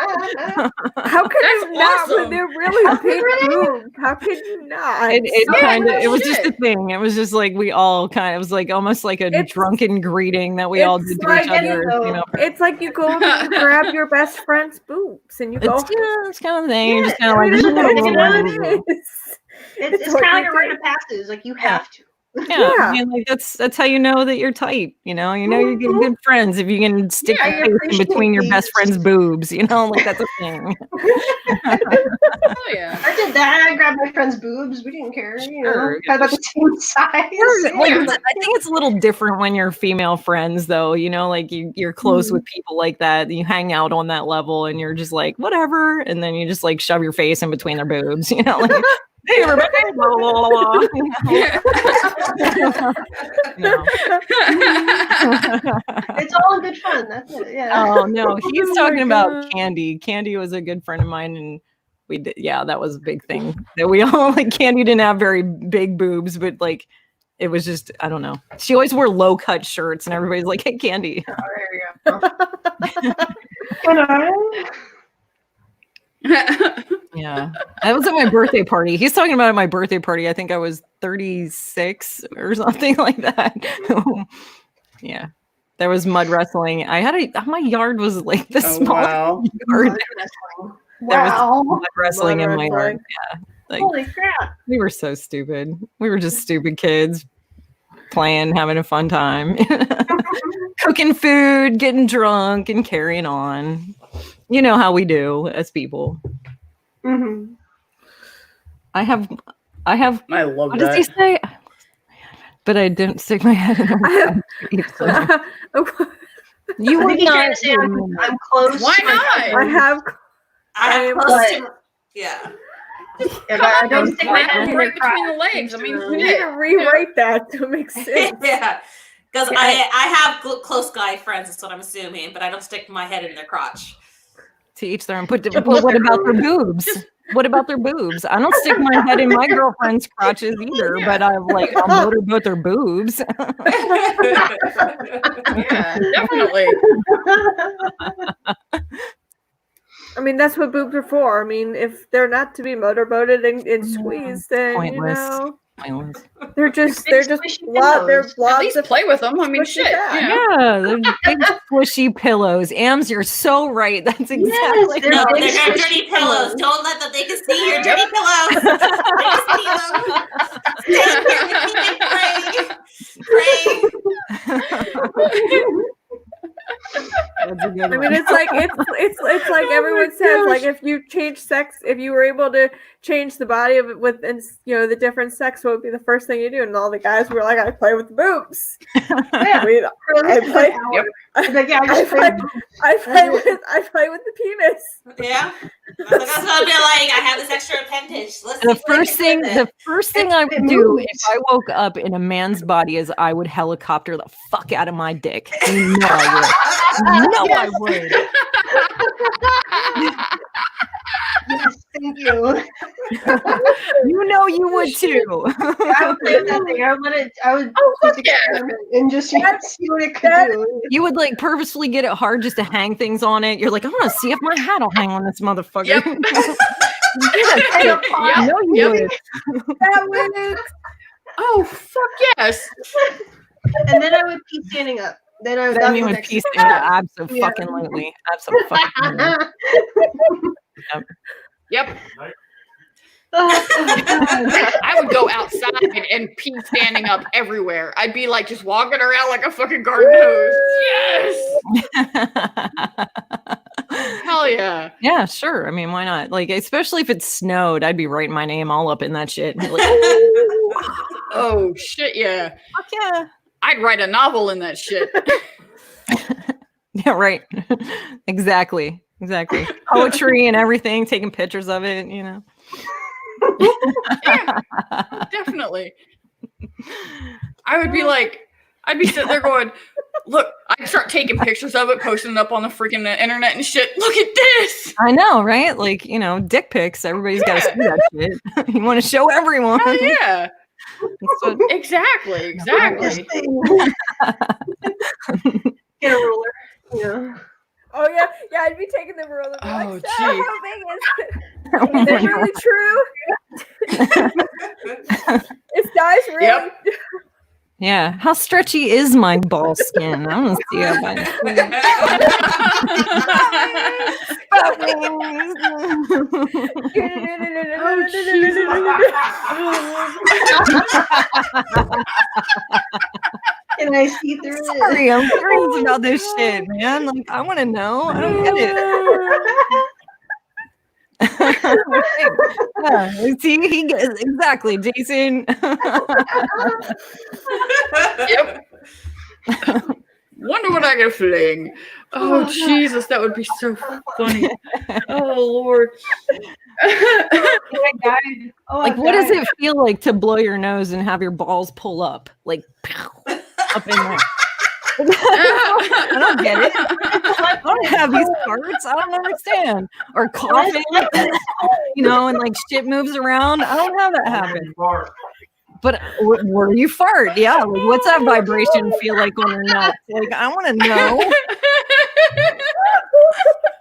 How could you not when they're really big boobs? How could you not? It was just a thing. It was just like we all it was like almost like a drunken greeting that we all did to each other. It's like you go and you grab your best friend's boobs and you go. It's kind of thing. You're just kind of like. It's kind of like a rite of passage. Like you have to. Yeah. I mean, like that's how you know that you're tight. You're good friends if you can stick your face in between your best friend's boobs. Like that's a thing. Oh yeah, I did that. I grabbed my friend's boobs. We didn't care. Had about the same size. I think it's a little different when you're female friends, though. Like you're close with people like that. You hang out on that level, and you're just like whatever, and then you just like shove your face in between their boobs. Like. Hey, everybody! Blah, blah, blah, blah. No. It's all in good fun. That's it. Yeah. Oh no, he's talking about Candy. Candy was a good friend of mine, and we did. Yeah, that was a big thing. That we all like. Candy didn't have very big boobs, but like, it was just I don't know. She always wore low cut shirts, and everybody's like, "Hey, Candy." Oh, there you go. Yeah, that was at my birthday party. He's talking about at my birthday party. I think I was 36 or something like that. Yeah, there was mud wrestling. My yard was like the small yard. There was mud wrestling in my yard. Yeah, like, holy crap! We were so stupid. We were just stupid kids playing, having a fun time, cooking food, getting drunk, and carrying on. You know how we do as people. Mm-hmm. I have. I love what that. Does he say? But I didn't stick my head in her. You I were think he's trying not. to say I'm close. Why not? I am close to. Yeah. Yeah, but I don't stick my head in right her between the legs. I mean, you need to rewrite that to make sense. Yeah. Because I have close guy friends, that's what I'm assuming, but I don't stick my head in their crotch. To each their own. But what about their boobs? What about their boobs? I don't stick my head in my girlfriend's crotches either, but I'll motorboat their boobs. Yeah, definitely. I mean, that's what boobs are for. I mean, if they're not to be motorboated and squeezed, then pointless. They're just squishy blob. They're pillows. At blobs least of play with them. I mean, squishy shit. fat. You know. Yeah, they're big squishy pillows. Ams, you're so right. That's exactly they're No, big they're squishy dirty pillows. pillows. Don't let them. They can see your dirty pillows. They can see them. Stay here with me and pray. That's a good I one. mean, it's like like everyone says. Like if you change sex, if you were able to change the body of it with, the different sex, what would be the first thing you do? And all the guys were like, I play with the boobs. Yeah. I mean, I play. Yep. Like, yeah, I play with the penis. Yeah. That's what I'll be like. I have this extra appendage. Let's see The what I first can do thing, with the first thing I would do if I woke up in a man's body is I would helicopter the fuck out of my dick. You know I would. You know I would. Yes, thank you. You know you would too. I would play with that thing. I would just experiment and just see what it could do. You would like purposefully get it hard just to hang things on it. You're like, I want to see if my hat will hang on this motherfucker. Yep. I know you would. That would. Oh fuck yes. And then I would pee standing up. Then you would piece it absolutely. Absolutely. Yep. Oh, I would go outside and pee standing up everywhere. I'd be like just walking around like a fucking garden hose. Yes. Hell yeah. Yeah, sure. I mean, why not? Like, especially if it snowed, I'd be writing my name all up in that shit. Like, Oh shit yeah. fuck yeah. I'd write a novel in that shit. Yeah, right. Exactly. Poetry and everything, taking pictures of it, Yeah, definitely. I'd be sitting there going, look, I'd start taking pictures of it, posting it up on the freaking internet and shit. Look at this. I know, right? Like, dick pics. Everybody's got to see that shit. You want to show everyone. Hell yeah. That's what- Exactly. get a ruler. Yeah. Oh yeah, I'd be taking the ruler. Oh, Like, so gee. how big is it? Is it really true? Is guys really? Yep. Yeah. How stretchy is my ball skin? I want to see how Can I see through it? Sorry, I'm curious about this shit, man. Like, I want to know. I don't get it. Yeah, see, he gets exactly, Jason. Yep. Wonder what I can fling. Oh Jesus, that would be so funny. Oh Lord. Like, what does it feel like to blow your nose and have your balls pull up? Like, pow, up in there. I don't get it. I don't have these parts. I don't understand. Or coughing, and like shit moves around. I don't have that happen. But where do you fart? Yeah, like, what's that vibration feel like on your nuts? Like, I want to know.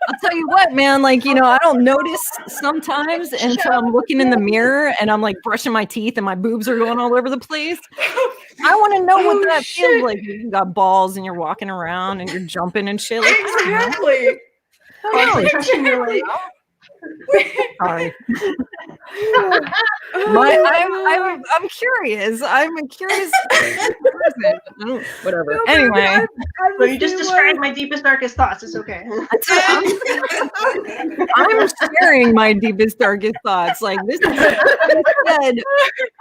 I'll tell you what, man, like, I don't notice sometimes until I'm looking in the mirror and I'm like brushing my teeth and my boobs are going all over the place. I want to know what that feels like. You got balls and you're walking around and you're jumping and shit. Like, Exactly. Sorry. I'm curious. I'm a curious person. Whatever. Anyway. Well, you just described my deepest, darkest thoughts. It's okay. I'm sharing my deepest, darkest thoughts. Like, this is said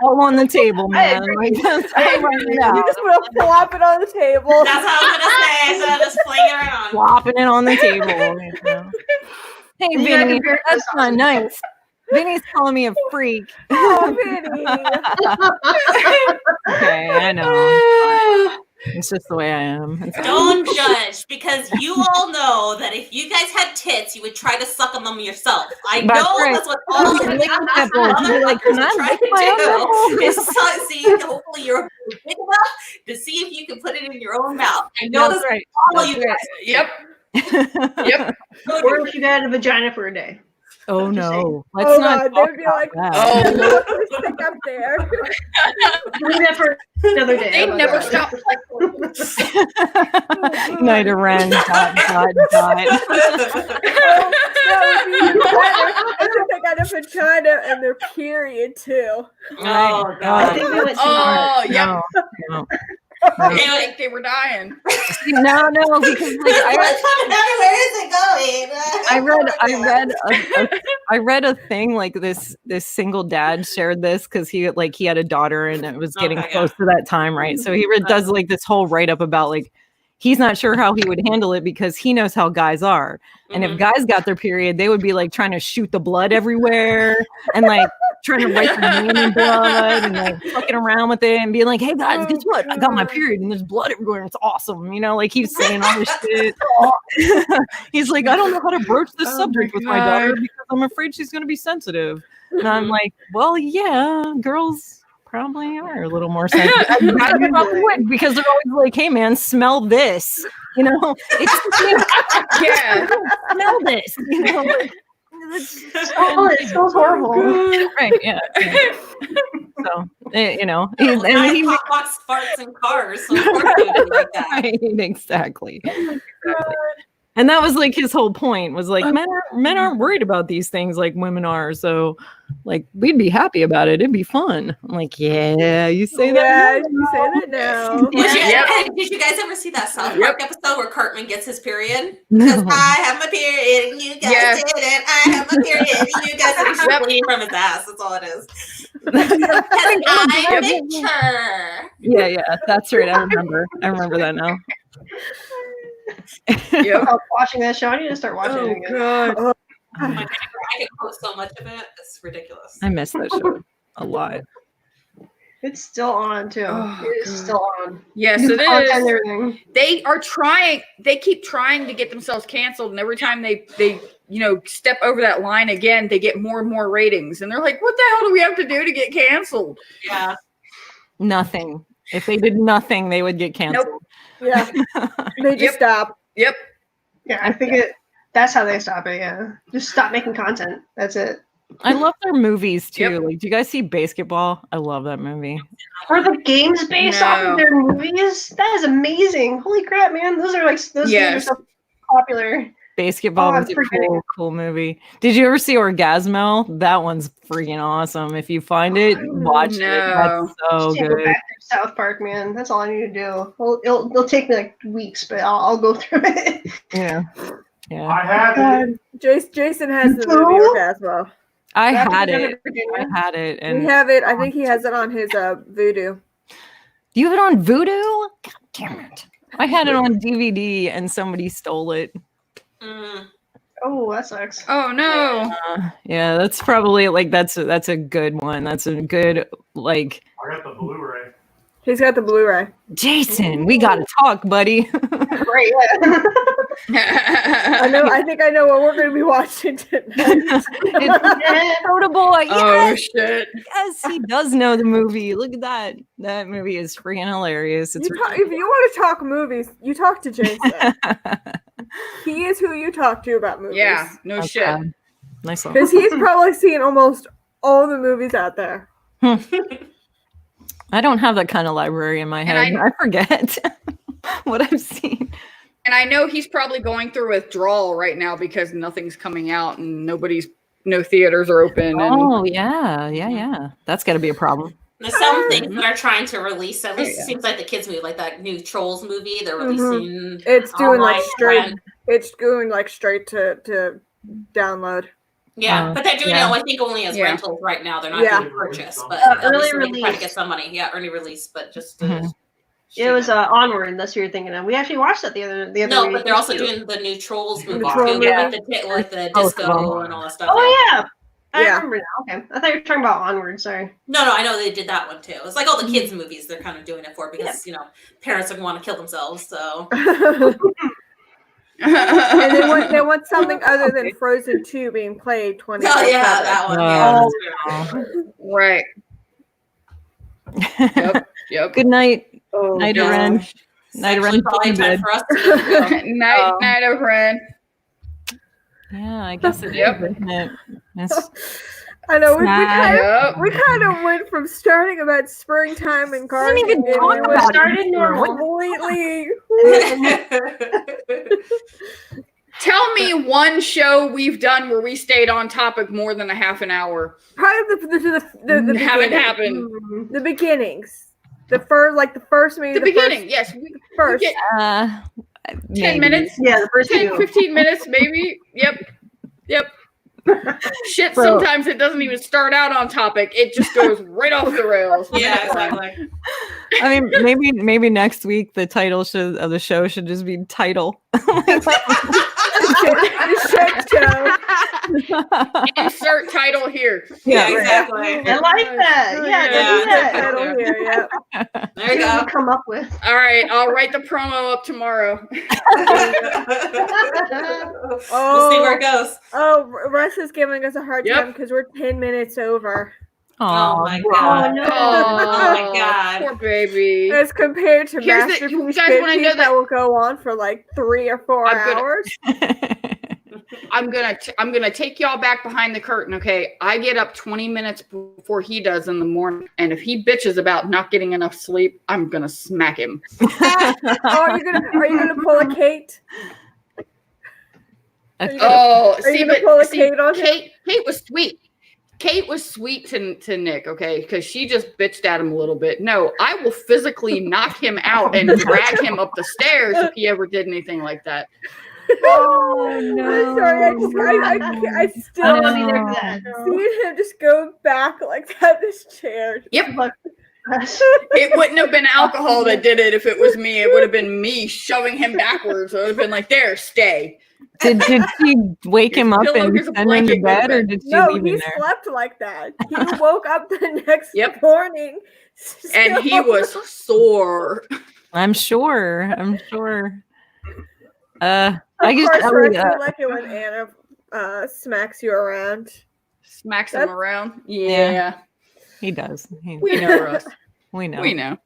all on the table, man. Like, that's how I'm writing it out. You just want to flop it on the table. That's how I'm gonna say. So I'll just fling it around. Flopping it on the table. Hey, You gotta Vinny, compare it to that's the not sausage. nice. Vinny's calling me a freak. Oh, Vinny. Okay, I know. It's just the way I am. Don't judge, because you all know that if you guys had tits, you would try to suck on them yourself. I That's know right. that's what all of Lick you the nipples. You'd be like, can I try lick my own to do. nipples? Is see, hopefully you're big enough to see if you can put it in your own mouth. I know That's that's right. all That's you right. guys. Yep. Or if you got a vagina for a day. Oh Just saying. no. Let's not God, talk they'd be about like, that. Oh, "Stick up there." Leave that for another day. they How about never that? stop. Leave that for another day. They How about never that? stop. Night of Ren, dot. Oh, that would be even better. As if they got a vagina and their period too. Oh I god. think we went too far. Oh, yep. No. They think they were dying. No, because like Where is it going? I read a thing like this single dad shared this because he had a daughter and it was getting Okay, close to that time, right? So he does like this whole write up about like he's not sure how he would handle it because he knows how guys are. And if guys got their period, they would be like trying to shoot the blood everywhere and like trying to write their name in blood and like fucking around with it and being like, hey guys, guess what? I got my period and there's blood everywhere. It's awesome. You know, like he's saying all this shit. He's like, I don't know how to broach this subject with my daughter because I'm afraid she's going to be sensitive. And I'm like, well, yeah, girls probably are a little more sensitive. Guys probably would because they're always like, hey man, smell this. You know, Yeah. smell this. You know, like, It smells horrible. right? Yeah. So you know, And he box farts in cars, so of course they would do like that. right, exactly. And that was like his whole point was like men aren't worried about these things like women are. So like we'd be happy about it. It'd be fun. I'm like, yeah, you say that. Yeah, you say that now. Did you guys ever see that South Park episode where Cartman gets his period? Because I have my period and you guys didn't. I have my period and you guys didn't. He's bleeding from his ass. That's all it is. I'm mature. Yeah, that's right. I remember that now. I was watching that show. I need to start watching it again. God. I can quote so much of it. It's ridiculous. I miss that show a lot. It's still on too. It is still on. Yes, New it content and is. everything. They are trying. They keep trying to get themselves canceled, and every time they step over that line again, they get more and more ratings. And they're like, "What the hell do we have to do to get canceled?" Yeah. Nothing. If they did nothing, they would get canceled. Nope. Yeah, they just stop. Yep. Yeah, I think that's how they stop it. Yeah, just stop making content. That's it. I love their movies too. Like, do you guys see Basketball? I love that movie. Were the games based off of their movies? That is amazing! Holy crap, man! Those games are so popular. Basketball was a cool movie. Did you ever see Orgasmo? That one's freaking awesome. If you find it, watch it. That's so good. Go back to South Park, man. That's all I need to do. Well, it'll take me like weeks, but I'll go through it. Yeah. I have it. Jason has the movie Orgasmo. I had it. And we have it. I think he has it on his Vudu. Do you have it on Vudu? God damn it! I had it on DVD and somebody stole it. Oh, that sucks. Oh no. Yeah, that's probably like that's a good one. That's a good like. I got the Blu-ray. He's got the Blu-ray. Jason, we gotta talk, buddy. Great. I think I know what we're gonna be watching tonight. It's Soda Boy. Oh shit. Yes, he does know the movie. Look at that. That movie is freaking hilarious. It's if you want to talk movies, you talk to Jason. He is who you talk to about movies. Yeah, no shit. Nice one. Because he's probably seen almost all the movies out there. I don't have that kind of library in my head. I forget what I've seen. And I know he's probably going through withdrawal right now because nothing's coming out and no theaters are open. Oh, yeah. That's got to be a problem. There's some things that are trying to release. At least it seems like the kids movie, like that new Trolls movie, they're releasing. It's doing like straight. It's going like straight to download. Yeah, but they're doing it, I think, only as rentals right now. They're not doing purchase, but early release. Trying to get some money. Yeah, early release, but just. It was Onward. That's what you're thinking of. We actually watched that the other No, week. but they're also doing the new Trolls movie Troll too, movie. with the disco and all that stuff. Oh yeah, I remember now. Okay, I thought you were talking about Onward. Sorry. No, I know they did that one too. It's like all the kids' movies they're kind of doing it for because parents are going to want to kill themselves. So. And they want something other than Frozen 2 being played 24/7. Oh yeah, that one. Right. Yep. Good night. Oh, night, Ren. Night, Ren. Probably time for us to go. Night, Ren. Yeah, I guess it Yep. is, isn't it? It's I know we sad. Yep. kind of went from starting about springtime and gardening. even and talk we about it. started normal. completely. Tell me one show we've done where we stayed on topic more than a half an hour. Probably the Haven't beginning. happened. The beginnings. The first maybe The beginning, yes. first. get 10 maybe. minutes. Yeah, the first 10, few. 15 minutes, maybe. Yep. Shit, So- sometimes it doesn't even start out on topic. It just goes right off the rails. Yeah, exactly. I mean, maybe next week the title of the show should just be title. The shit show. Insert title here. Yeah, Yeah, exactly. I like that. Yeah, Yeah, do that. Title here, yeah. There you See what go. we come up with. All right, I'll write the promo up tomorrow. We'll see where it goes. Oh, Russ is giving us a hard Yep. time because we're 10 minutes over. Oh my Oh god. no. Oh my God. Poor baby. As compared to Here's the- Masterpiece you guys wanna 50 know that will go on for like 3 or 4 I'm gonna- hours. I'm gonna take y'all back behind the curtain, okay? I get up 20 minutes before he does in the morning, and if he bitches about not getting enough sleep, I'm gonna smack him. Oh, are you gonna pull a Kate? Oh, Are you see, gonna but pull a see, Kate on him? Kate was sweet. Kate was sweet to Nick, okay, because she just bitched at him a little bit. No, I will physically knock him out and drag him up the stairs if he ever did anything like that. Oh, no. I'm sorry, I still I don't either of that. see him just go back like that. This chair. Yep. It wouldn't have been alcohol that did it if it was me. It would have been me shoving him backwards. It would have been like, there, stay. Did she wake him up Pillow, and here's a send him to blanket, go to bed, or bed. did she No, leave he him there? slept like that. He woke up the next Yep. morning. And he still- was sore. I'm sure. I Of just course, Ellie, Rex, you like it when Anna smacks you around. Smacks him That's- around. Yeah. Yeah. he does. We know, Russ. We know. We know.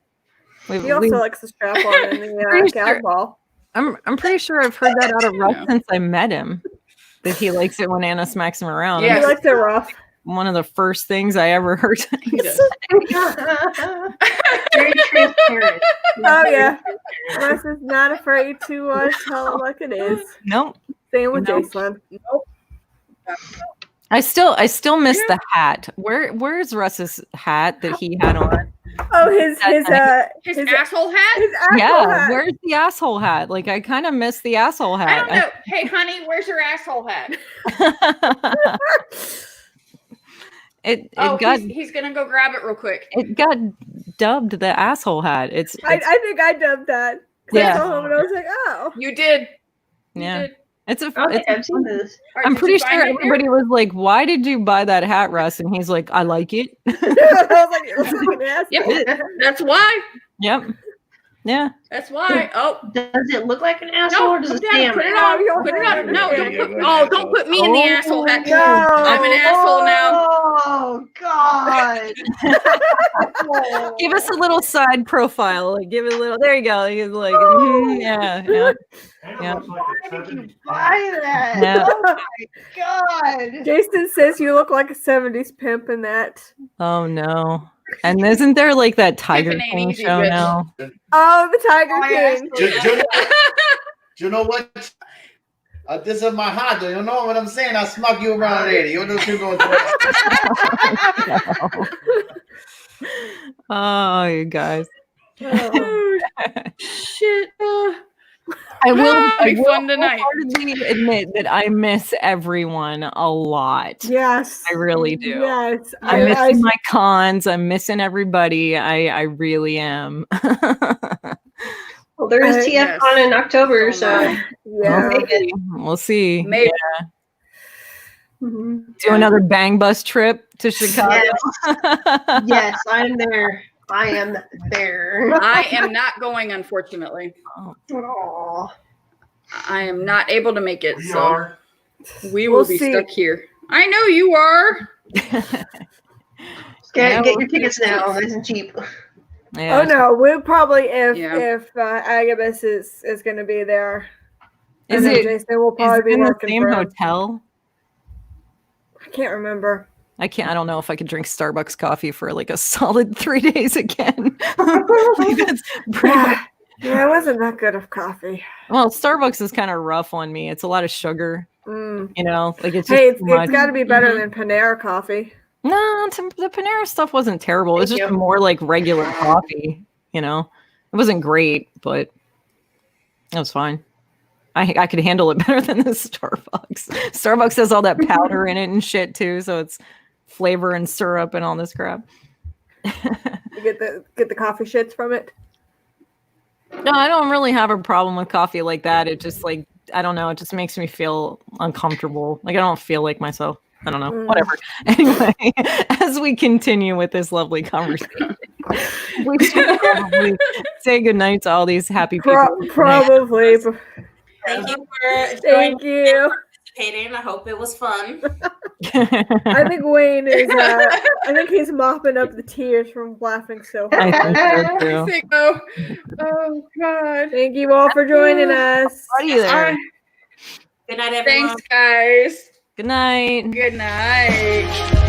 We- He also we- likes the strap on in the Pretty gal sure- ball. I'm pretty sure I've heard that out of Russ Yeah. since I met him. That he likes it when Anna smacks him around. Yeah. He likes it rough. One of the first things I ever heard. He does. Very transparent. Oh yeah, Russ is not afraid to tell it like it is. Nope. Same with No. Jason. I still miss the hat. Where's Russ's hat that he had on? Oh, his His his asshole hat? asshole Yeah, hat. where's the asshole hat? Like I kind of miss the asshole I hat. don't know. Hey, honey, where's your asshole hat? It Oh, got he's gonna go grab it real quick. it got dubbed the asshole hat. It's I think I dubbed that. 'Cause Yeah. I saw him and I was like, oh. You did. You yeah. did. It's a. I don't think It's a I've seen this. All right, I'm did pretty you find sure it here? everybody was like, "Why did you buy that hat, Russ?" And he's like, "I like it." I was like, it looks like an asshole. Yep. That's why. Yep. Yeah. That's why. Oh. Does it look like an asshole No, or does come it down, stand? put it Oh, you on. Put it on. No, don't put, Yeah. don't put me in the asshole hat. No. I'm an asshole now. Oh God! Give us a little side profile. Like, give it a little. There you go. He's like, yeah, yeah. Anna Yeah. looks like a Why did you 70s buy that? Yeah. Oh my God! Jason says you look like a 70s pimp in that. Oh no. And isn't there like that Tiger Pimpin' ain't King easy, show bitch. now? Oh, the Tiger Oh, yeah. King. You know what? This is my heart. You know what I'm saying? I smack you around there. You know what you're going through. Oh, you guys. Oh. Shit. I will, Be fun tonight. wholeheartedly admit that I miss everyone a lot. Yes. I really do. Yes. I'm missing my cons. I'm missing everybody. I really am. Well, there is TF Yes. on in October, Oh, so my. Yeah. We'll see. Maybe. Mhm. Do another bang bus trip to Chicago. Yes, I'm there. I am there. I am not going, unfortunately. Aw. I am not able to make it, We so are. we We'll will be see. stuck here. I know you are. Yeah, Get your tickets now. Nice and cheap. Yeah. Oh no, we'll probably if Yeah. Agabus is going to be there. Is I know it Jason will is probably it be in the working same for him. hotel? I can't remember. I don't know if I could drink Starbucks coffee for like a solid 3 days again. Like, that's pretty much. Yeah, it wasn't that good of coffee. Well, Starbucks is kind of rough on me. It's a lot of sugar, Mm. you know, like it's just Hey, too much. it's got to be better than Panera coffee. No, the Panera stuff wasn't terrible. It was Thank just you. more like regular coffee, you know. It wasn't great, but it was fine. I could handle it better than the Starbucks. Starbucks has all that powder in it and shit too, so it's flavor and syrup and all this crap. You get the coffee shits from it. No, I don't really have a problem with coffee like that. It just like I don't know, it just makes me feel uncomfortable. Like I don't feel like myself. I don't know. Whatever. Anyway, as we continue with this lovely conversation, we should probably say goodnight to all these happy people. Probably. Thank you for Thank you. participating. I hope it was fun. I think Wayne is. I think he's mopping up the tears from laughing so hard. I think so too. Oh God. Thank you all for joining us. Are you there? Good night, everyone. Thanks, guys. Good night. Good night.